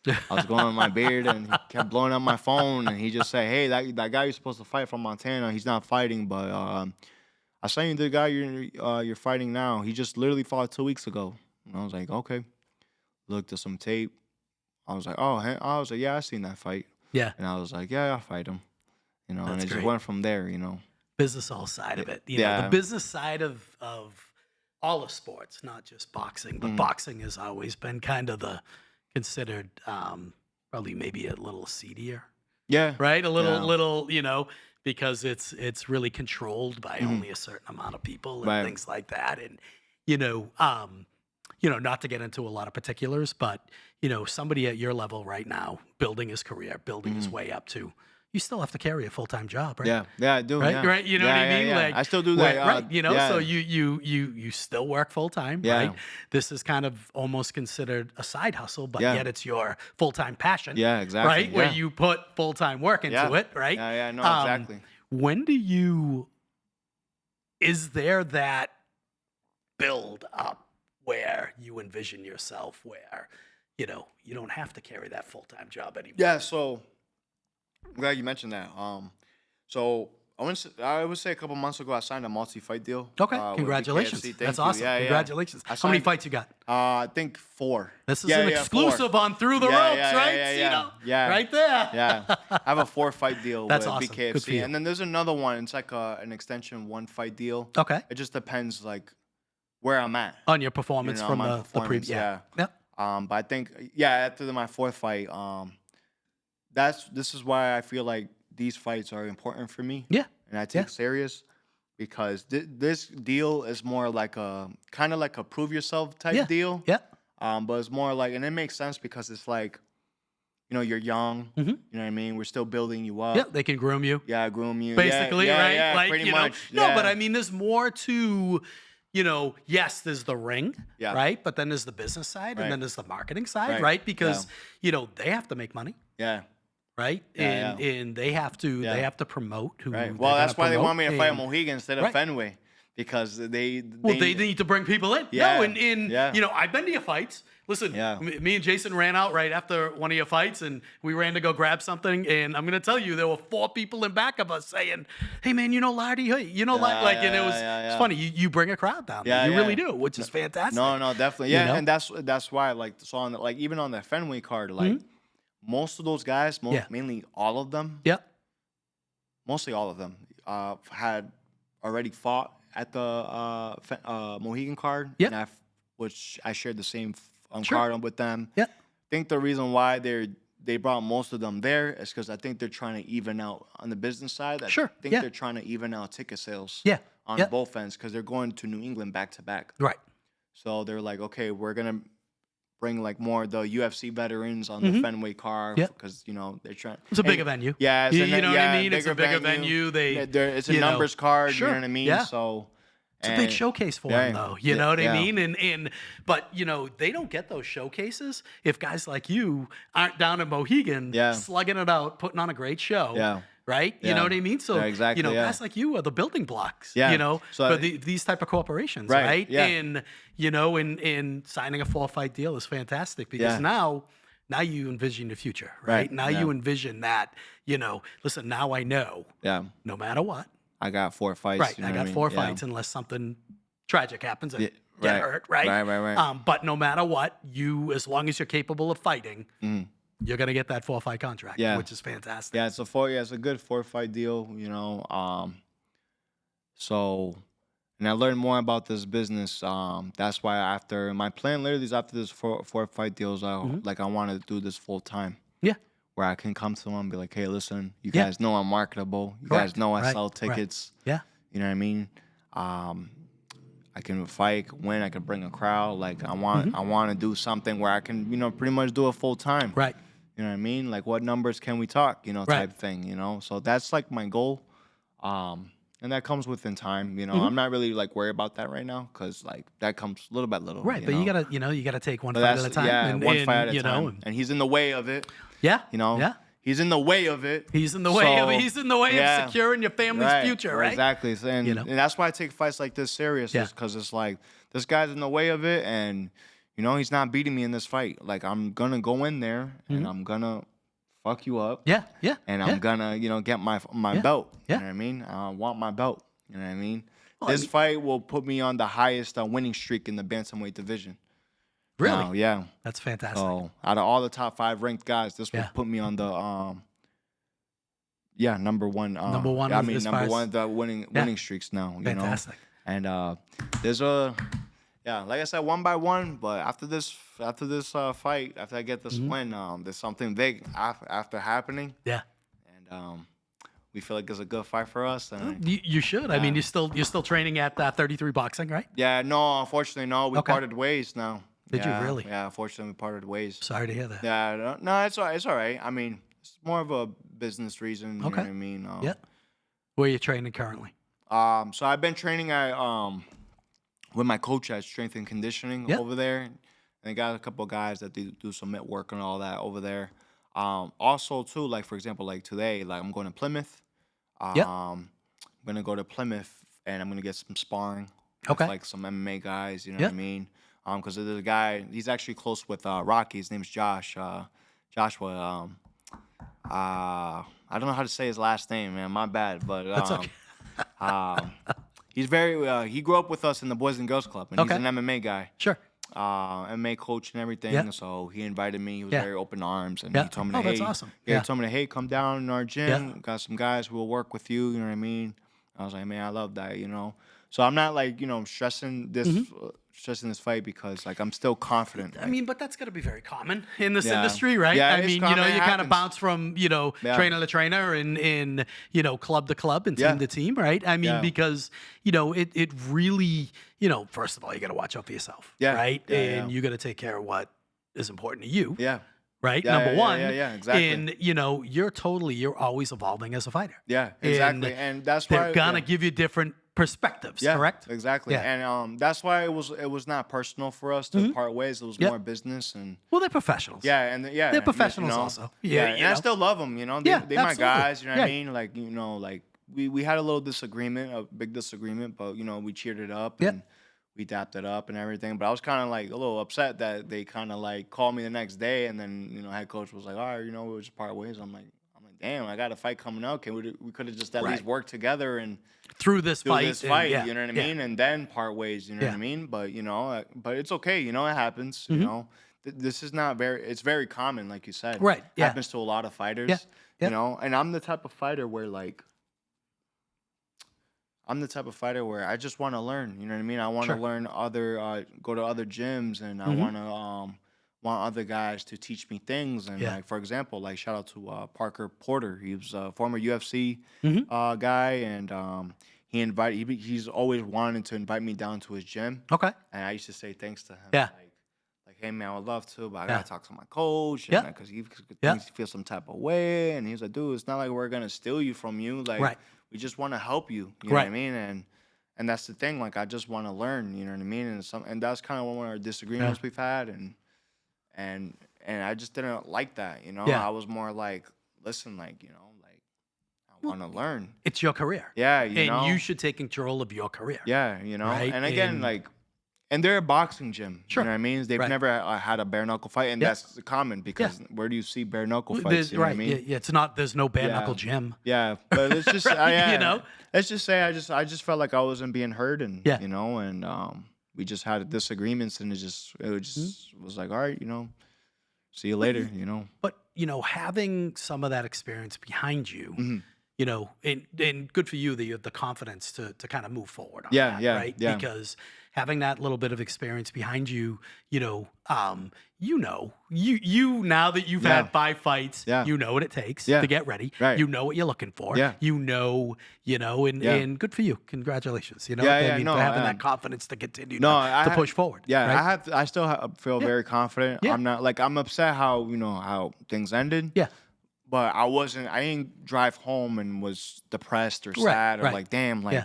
I was going with my beard, and he kept blowing up my phone, and he just said, "Hey, that guy you're supposed to fight from Montana, he's not fighting, but I saw you the guy you're fighting now. He just literally fought 2 weeks ago." And I was like, "Okay." Looked at some tape. I was like, "Oh," I was like, "Yeah, I seen that fight." Yeah. And I was like, "Yeah, I'll fight him." And That's it just great. went from there. Business all side of it. You know, Yeah. the business side of all of sports, not just boxing, but Mhm. boxing has always been kind of the considered probably maybe a little seedier, Yeah. right? A little Yeah. little, because it's really controlled by Mhm. only a certain amount of people and Right. things like that. And not to get into a lot of particulars, but somebody at your level right now, building his career, building his Mhm. way up to, you still have to carry a full-time job, right? Yeah. Yeah, I do. Right, Yeah. right. You know Yeah, what I yeah, mean? yeah. Like I still do that. right. Yeah. So you still work full time, Yeah. right? This is kind of almost considered a side hustle, but Yeah. yet it's your full time passion, Yeah, exactly. right? Where Yeah. you put full time work into Yeah. it, right? Yeah, no, Um, exactly. When is there that build up where you envision yourself where, you don't have to carry that full time job anymore? Yeah, so I'm glad you mentioned that. So I would say a couple months ago I signed a multi-fight deal. Okay, With congratulations. BKFC. Thank That's you. awesome. Yeah, yeah. Congratulations. I How many signed- fights you got? I think 4. This is Yeah, an yeah, 4. exclusive on Through the Yeah, Ropes, yeah, right? yeah, yeah, Sito? yeah. Right there. Yeah, I have a 4-fight deal That's with awesome. Good for BKFC, you. and then there's another one. It's like an extension 1-fight deal. Okay. It just depends like where I'm at. On your performance from my the performance, previous. Yeah. Yep. But I think after my 4th fight, this is why I feel like these fights are important for me. Yeah. And I take Yeah. serious because this deal is more like a kind of like a prove yourself type Yeah. deal. Yeah. But it's more like, and it makes sense because it's like, you're young. Mhm. You know what I mean? We're still building you up. Yeah. They can groom you. Yeah, groom you. Basically, yeah, right? Yeah, Like, pretty much. No, yeah. but I mean, there's more to, yes, there's the ring, Yeah. right? But then there's the business side Right. and then there's the marketing side, Right. right? Because, they have to make money. Yeah. Right, Yeah, and they have to Yeah. promote who. Right. they're Well, that's gonna why they promote, want me to fight a and- Mohegan instead of Right. Fenway because they need to bring people in. Yeah, No, and yeah. I've been to your fights. Listen, Yeah. me and Jason ran out right after one of your fights, and we ran to go grab something. And I'm gonna tell you, there were 4 people in back of us saying, "Hey, man, Lardy, hey, like," and it was it's funny. You bring a crowd down there. Yeah, You yeah. really do, which is fantastic. No, definitely. Yeah, know? and that's why so on like even on the Fenway card, like most of those guys, Yeah. mainly all of them, Yep. mostly all of them, had already fought at the Mohegan card. Yep. And which I shared the same Sure. card with them. Yep. I think the reason why they brought most of them there is because I think they're trying to even out on the business side. I Sure, think yeah. they're trying to even out ticket sales. Yeah. On Yeah. both ends because they're going to New England back to back. Right. So they're like, okay, we're gonna bring like more of the UFC veterans on the Fenway card Yep. because they're trying. It's a bigger venue. Yeah, it's You know what I mean? It's a bigger bigger venue. it's a you know, numbers card. sure, You know what I mean? yeah. So It's a big showcase for them, though. You know what I mean? But they don't get those showcases if guys like you aren't down in Mohegan, Yeah. slugging it out, putting on a great show. Yeah. Right? You Yeah. know what I mean? So Yeah, exactly, yeah. guys like you are the building blocks. Yeah. So for these type of corporations, Right, right? yeah. And and signing a 4-fight deal is fantastic because Yeah. now you envision the future, right? Right, Now yeah. you envision that, listen, now I know, Yeah, no matter what. I got 4 fights. Right, you know I what got mean? 4 Yeah. fights unless something tragic happens and Yeah, get right, hurt, right? right. But no matter what, as long as you're capable of fighting, you're gonna get that 4-fight contract, Yeah. which is fantastic. Yeah, it's a good 4-fight deal. So, and I learned more about this business. That's why after my plan, literally is after this 4-fight deals, I wanted to do this full time. Yeah. Where I can come to them and be like, hey, listen, you Yeah. guys know I'm marketable. You Correct. guys know I Right, sell right. tickets. Yeah. You know what I mean? I can fight, win. I can bring a crowd. Like I want to do something where I can, pretty much do it full time. Right. You know what I mean? Like what numbers can we talk? Right. Type thing. So that's like my goal. And that comes within time. I'm not really like worried about that right now because like that comes little by little. Right. But know? you gotta take one But fight at a time. Yeah, and, one fight at a you time. know, And he's in the way of it. Yeah. Yeah. He's in the way of it. He's in the way of So, of yeah. securing your family's future, right? Exactly. So, and that's why I take fights like this serious, Yeah. is because it's like this guy's in the way of it, and you know, he's not beating me in this fight. Like, I'm gonna go in there and I'm gonna fuck you up. Yeah, yeah. And yeah. I'm gonna, you know, get my Yeah. belt. Yeah. You know what I mean? I want my belt. You know what I mean? Well, I This mean- fight will put me on the highest winning streak in the bantamweight division. Really? Now, yeah. That's fantastic. So out of all the top 5 ranked guys, this will Yeah. put me on the number one. Number one I as mean, far number as- one the winning streaks now. You Fantastic. know, and there's a like I said, one by one. But after this fight, after I get this win, there's something big after happening, Yeah. and we feel like it's a good fight for us. And You should. I mean, you're still training at 33 boxing, right? yeah, no, unfortunately, no, we Okay. parted ways now. Did you Yeah, really? Yeah, unfortunately, we parted ways. Sorry to hear that. Yeah, no, it's all right. It's all right. I mean, it's more of a business reason. You know Okay. what I mean? Yeah. Where are you training currently? So I've been training at with my coach at strength and conditioning Yeah. over there, and I got a couple of guys that do some mitt work and all that over there. Also too, like for example, like today, like I'm going to Plymouth. Yeah. I'm gonna go to Plymouth and I'm gonna get some sparring. Okay. With, like some MMA guys. You know Yeah. what I mean? Because there's a guy. He's actually close with Rocky. His name's Josh. Joshua. I don't know how to say his last name, man. My bad, but That's okay. he's very. He grew up with us in the Boys and Girls Club, and Okay. he's an MMA guy, Sure. MMA coach and everything. Yeah. So he invited me. He was Yeah. very open arms, and Yeah. he told me, Oh, "Hey, that's awesome. Yeah, Yeah. he told me, hey, come down in our gym. Yeah. Got some guys who will work with you. You know what I mean?" I was like, "Man, I love that." You know. So I'm not like stressing this fight because like I'm still confident. I mean, but that's got to be very common in this Yeah. industry, right? Yeah, I it's mean, common. It you kind of happens. bounce from, Yeah. trainer to trainer and in, club to club and Yeah. team to team, right? I mean, Yeah. because, it really, first of all, you got to watch out for yourself, Yeah. right? Yeah, And yeah. you got to take care of what is important to you, Yeah. right? Yeah, Number yeah, one. yeah, exactly. And, you're always evolving as a fighter. Yeah, exactly. And that's They're why going to yeah. give you different perspectives, Yeah, correct? exactly. Yeah. And that's why it was not personal for us to part ways. It was Yep. more business and Well, they're professionals. yeah. They're professionals also. Yeah, And I still love them. They Yeah, my absolutely. guys. You know what I Yeah. mean? Like we had a little disagreement, a big disagreement, but we cheered it up Yeah. and we dapped it up and everything. But I was kind of like a little upset that they kind of like called me the next day, and then head coach was like, "All right, we'll just part ways." I'm like, damn, I got a fight coming up. We could have just at Right. least worked together and Through this do fight. this and- fight, yeah, you know what I yeah. mean, and then part ways, you know what Yeah. I mean. But but it's okay, it happens. You know, this is not it's very common, like you said. Right, yeah. happens to a lot of fighters. Yeah, yeah. And I'm the type of fighter where I just want to learn. You know what I mean? I want to Sure. learn go to other gyms, and I want to want other guys to teach me things. And Yeah. like for example, like shout out to Parker Porter. He was a former UFC Mm-hmm. guy, and he's always wanted to invite me down to his gym, Okay. and I used to say thanks to him. Yeah. Like, hey man, I would love to, but I Yeah. gotta talk to my coach, Yeah. because he Yeah. thinks he feels some type of way, and he's like, dude, it's not like we're gonna steal you from you, like Right. we just want to help you, you know what I Right. mean, and that's the thing, like I just want to learn, you know what I mean, and that's kind of one of our disagreements we've had, and I just didn't like that, Yeah. I was more like, listen, like I want to learn, It's your career. yeah, And you should take control of your career. yeah, Right? and again, And- and they're a boxing gym. Sure. You know what I mean? They've Right. never had a bare knuckle fight, and Yeah. that's common because where do you see bare knuckle fights? There's, You know right. what I mean? Yeah, it's not, there's no bare Yeah. knuckle gym. Yeah, but it's just Right, yeah, let's just say I just felt like I wasn't being heard, and Yeah. and we just had disagreements, and it just Mm-hmm. was like, all right, see you later, But, having some of that experience behind you, Mm-hmm. and good for you that you have the confidence to kind of move forward on Yeah, that, yeah, right? yeah. Because having that little bit of experience behind you, now that you've Yeah. had 5 fights, Yeah. you know what it takes Yeah. to get ready. Right. You know what you're looking for. Yeah. And good for you. Congratulations. Yeah, I yeah, mean, no, for having that confidence to continue No, to push forward. Yeah, right? I still feel very confident. Yeah. I'm not like I'm upset how things ended. Yeah. But I didn't drive home and was depressed or sad or right. like, damn, like, Yeah.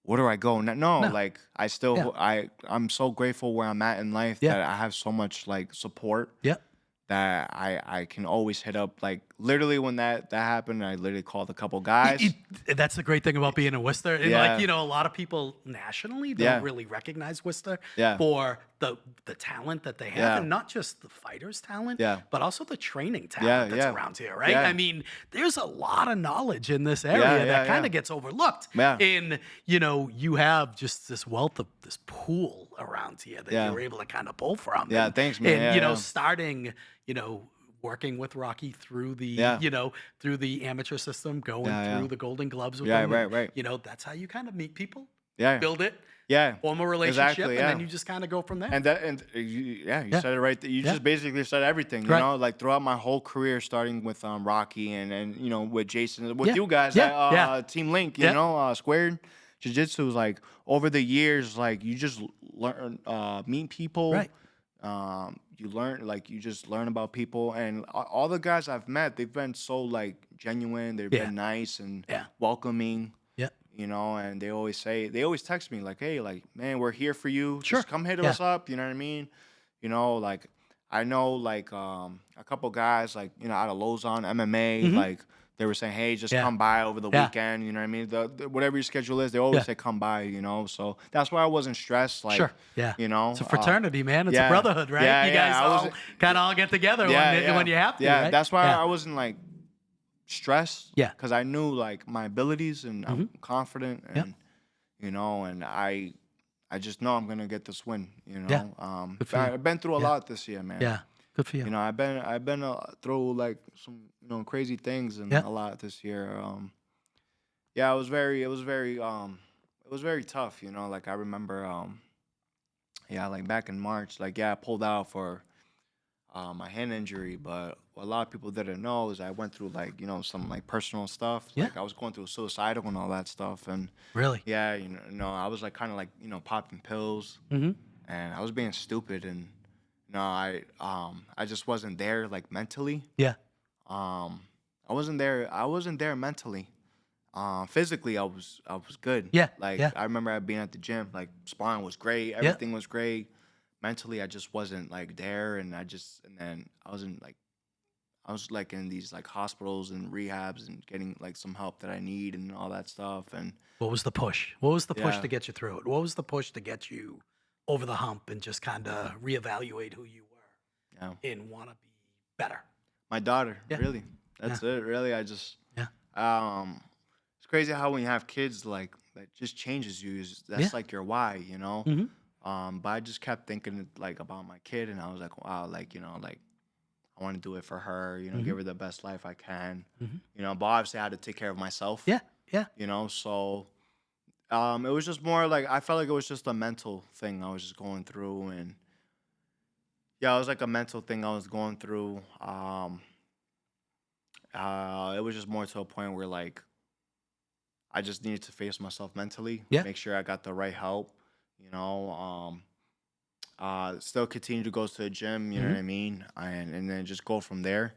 where do I go? No, No. like I still, I'm so grateful where I'm at in life Yeah. that I have so much like support Yeah. that I can always hit up. Like literally when that happened, I literally called a couple guys. That's the great thing about being in Worcester. And like, Yeah. a lot of people nationally don't Yeah. really recognize Worcester Yeah. for the talent that they have. Yeah. And not just the fighters' talent, Yeah. but also the training Yeah, talent that's yeah. around here, right? Yeah. I mean, there's a lot of knowledge in this area Yeah, that yeah, kind yeah. of gets overlooked. Yeah. And, you have just this wealth of this pool around here that Yeah. you're able to kind of pull from. Yeah, And, thanks, man. And, Yeah, yeah. starting, working with Rocky through the, Yeah. through the amateur system, going Yeah, through yeah. the Golden Gloves with Yeah, them. right, and, right. that's how you kind of meet people, Yeah. build it, Yeah. form a relationship, Exactly, and then yeah. you just kind of go from there. And you Yeah. said it right. You Yeah. just basically said everything. You Right. know, like throughout my whole career, starting with Rocky and with Jason, with Yeah. you guys Yeah. at Yeah. Team Link, Yeah. Squared Jiu-Jitsu is like over the years, like you just learn, meet people. Right. You just learn about people, and all the guys I've met, they've been so like genuine. They've Yeah. been nice and Yeah. welcoming. Yeah. And they always text me like, hey, like, man, we're here for you. Sure. Just come hit Yeah. us up. You know what I mean? Like I know like a couple guys like, out of Lozon MMA, Mhm. like they were saying, hey, just Yeah. come by over the Yeah. weekend. You know what I mean? Whatever your schedule is, they always Yeah. say come by, so that's why I wasn't stressed. Like, Sure. Yeah. It's a fraternity, man. It's yeah. a brotherhood, right? Yeah, you yeah, guys I all was- kind of all get together when you have to, Yeah, right? that's why Yeah. I wasn't like stressed. Yeah. Because I knew like my abilities and I'm confident Yeah. and and I just know I'm gonna get this win. Yeah. Good for you. I've been through a Yeah. lot this year, man. Yeah. Good for you. I've been through like some crazy things and Yeah. a lot this year. Yeah, it was very tough. Like I remember like back in March, like I pulled out for my hand injury, but what a lot of people didn't know is I went through like some like personal stuff. Yeah. Like I was going through suicidal and all that stuff, and Really? yeah, I was like kind of like popping pills, Mm-hmm. and I was being stupid, and I just wasn't there like mentally. Yeah. I wasn't there mentally. Physically, I was good. Yeah, Like yeah. I remember being at the gym, like sparring was great, everything was great. Mentally, I just wasn't like there, and then I was like in these like hospitals and rehabs and getting like some help that I need and all that stuff. And What was the push? What was the push Yeah. to get you through it? What was the push to get you over the hump and just kind of reevaluate who you were yeah, and want to be better? my daughter, Yeah. really, that's it. Really, I just it's crazy how when you have kids, like that just changes you. That's Yeah. like your why, Mhm. But I just kept thinking like about my kid, and I was like, wow, like like I want to do it for her, give her the best life I can, Mhm. But obviously I had to take care of myself, Yeah. Yeah. So it was just more like I felt like it was just a mental thing I was just going through, and yeah, it was like a mental thing I was going through. It was just more to a point where like I just needed to face myself mentally, Yeah. make sure I got the right help, still continue to go to the gym, you know what I mean? And then just go from there.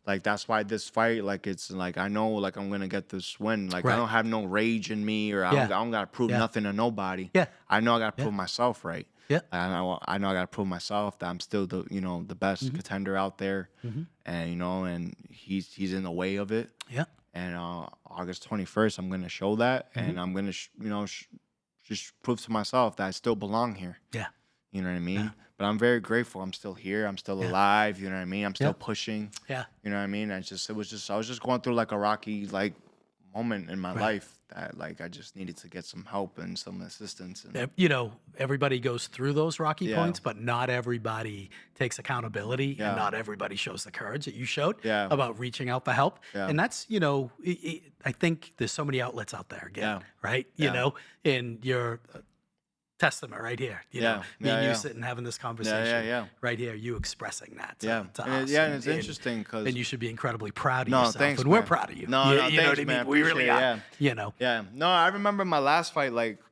Like that's why this fight, like it's like I know like I'm gonna get this win. Like Right. I don't have no rage in me, or I Yeah. don't gotta prove Yeah. nothing to nobody. Yeah. I know I gotta Yeah. prove myself right. Yeah. I know I gotta prove myself that I'm still the best contender out there. Mhm. And and he's in the way of it. Yeah. And August 21st, I'm gonna show that, and I'm gonna just prove to myself that I still belong here. Yeah. You know what I mean? Yeah. But I'm very grateful. I'm still here. I'm still Yeah. alive. You know what I mean? I'm still Yeah. pushing. Yeah. You know what I mean? I was just going through like a rocky like moment in my Right. life that like I just needed to get some help and some assistance. And Everybody goes through those rocky Yeah. points, but not everybody takes accountability Yeah. and not everybody shows the courage that you showed Yeah. about reaching out for help. Yeah. And that's, I think there's so many outlets out there again, Yeah. right? Yeah. And you're a testament right here, Yeah. me and Yeah. you sitting having this conversation yeah. right here, you expressing that to, yeah, to and us. and it's interesting because And you should be incredibly proud of No, yourself. thanks, and we're man. proud of you. No, you, no, you know what thanks, I mean? man. We really Appreciate it, are, yeah. No, I remember my last fight. Like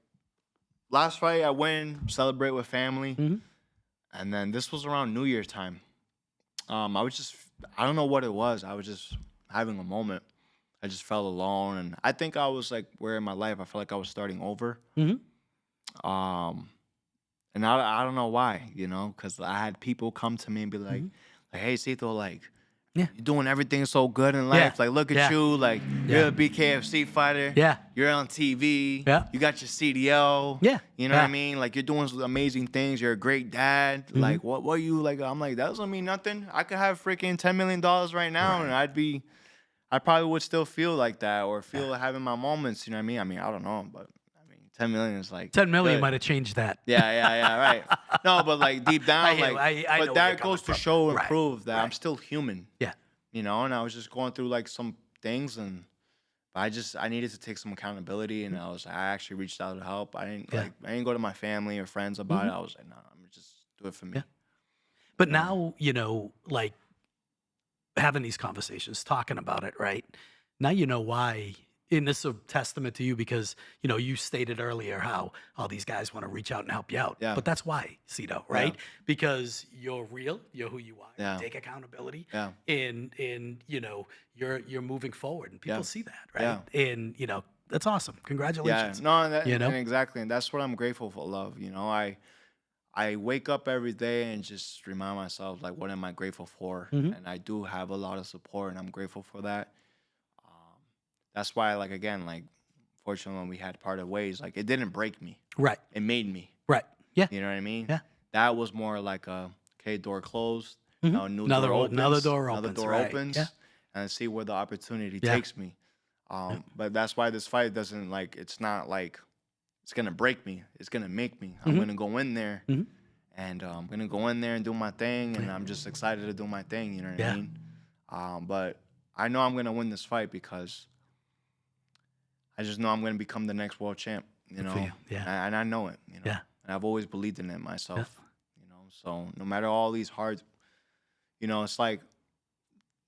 last fight, I win, celebrate with family, Mhm. and then this was around New Year time. I don't know what it was. I was just having a moment. I just felt alone, and I think I was like where in my life I felt like I was starting over. Mhm. And I don't know why, because I had people come to me and be like, like, hey, Sito, like, Yeah. you're doing everything so good in Yeah. life. Like, look at Yeah. you. Like, Yeah. you're a BKFC fighter. Yeah. You're on TV. Yeah. You got your CDL. Yeah. You know what I Yeah. mean? Like, you're doing some amazing things. You're a great dad. Like, what are you, like, I'm like, that doesn't mean nothing. I could have freaking $10 million right now, and I probably would still feel like that or feel having my moments. You know what I mean? I don't know, but 10 million is like 10 million good. might have changed that. Yeah, right. No, but like deep down, I like, know where but that you're goes to coming from. show and Right, prove that I'm right. still human. Yeah. You know, and I was just going through like some things, and I needed to take some accountability, and I actually reached out to help. I didn't go to my family or friends about it. I was like, no, I'm gonna just do it for me. Yeah. But now, like having these conversations, talking about it, right? Now you know why. And this is a testament to you because, you stated earlier how all these guys want to reach out and help you out. Yeah. But that's why, Sito, right? Because you're real, you're who you are. Yeah. You take accountability. Yeah. And you're moving forward and people see that, right? Yeah. And, that's awesome. Congratulations. Yeah, no, and exactly, and that's what I'm grateful for, love. I wake up every day and just remind myself, like, what am I grateful for? And I do have a lot of support, and I'm grateful for that. That's why, like, again, like, fortunately, when we had parted ways, like, it didn't break me. Right. It made me. Right. Yeah. You know what I mean? Yeah. That was more like okay, door closed. Now a Another door opens. Right. Opens, Yeah. and see where the opportunity Yeah. takes me. But that's why this fight doesn't, like, it's not like it's gonna break me. It's gonna make me. I'm gonna go in there, and I'm gonna go in there and do my thing, and I'm just excited to do my thing. You know what I mean? But I know I'm gonna win this fight because I just know I'm gonna become the next world champ. You know, Yeah. and I know it. You know, Yeah. and I've always believed in it myself. You know, so no matter all these hard, it's like,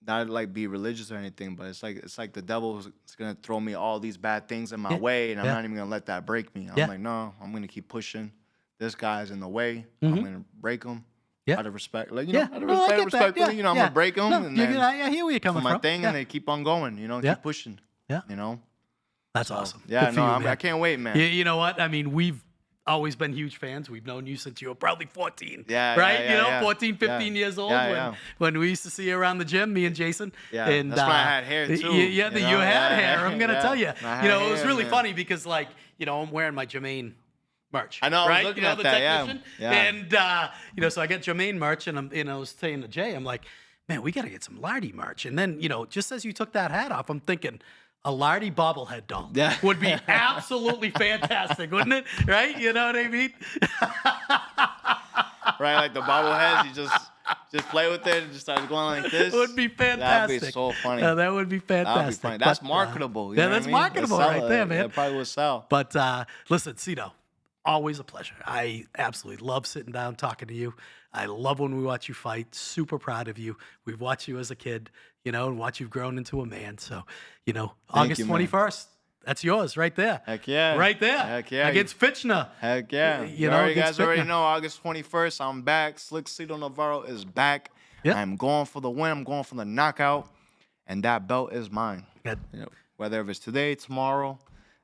not like be religious or anything, but it's like the devil is gonna throw me all these bad things in my way, and I'm not even gonna let that break me. I'm like, no, I'm gonna keep pushing. This guy's in the way. I'm gonna break him. Out of respect, like, out of respectfully, I'm gonna break them, and then I hear where you're coming for my from. thing, and they keep on going, keep pushing. Yeah. That's awesome. Yeah, Good for you, man. I can't wait, man. You know what? I mean, we've always been huge fans. We've known you since you were probably 14. Yeah, right? yeah, 14, 15 years old when we used to see you around the gym, me and Jason. Yeah, and that's when I had hair, too. You had hair. I'm going to tell you. It was really man. funny because, like, I'm wearing my Jermaine merch. I know, I was right? looking the at that, technician. yeah. And, so I get Jermaine merch, and I was saying to Jay, I'm like, man, we got to get some Lardy merch. And then, just as you took that hat off, I'm thinking, a Lardy bobblehead doll would be absolutely fantastic, wouldn't it? Right? You know what I mean? Right, like the bobbleheads, you just play with it and just start going like this. It would be fantastic. That'd be so funny. That would be fantastic. That'd be funny. That's marketable. Yeah, that's marketable right there, man. That probably would sell. But listen, Sito, always a pleasure. I absolutely love sitting down talking to you. I love when we watch you fight. Super proud of you. We've watched you as a kid, and watch you've grown into a man. So, August 21st, that's yours right there. Heck yeah. Right there. Heck yeah. Against Fitchner. Heck yeah. You guys already know, August 21st, I'm back. Slick Sito Navarro is back. Yep. I'm going for the win. I'm going for the knockout. And that belt is mine. Whether it's today, tomorrow,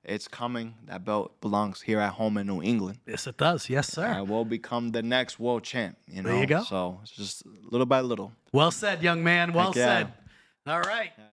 it's coming. That belt belongs here at home in New England. Yes, it does. Yes, sir. I will become the next world champ. There you go. So it's just little by little. Well said, young man. Well Heck yeah. said. All right.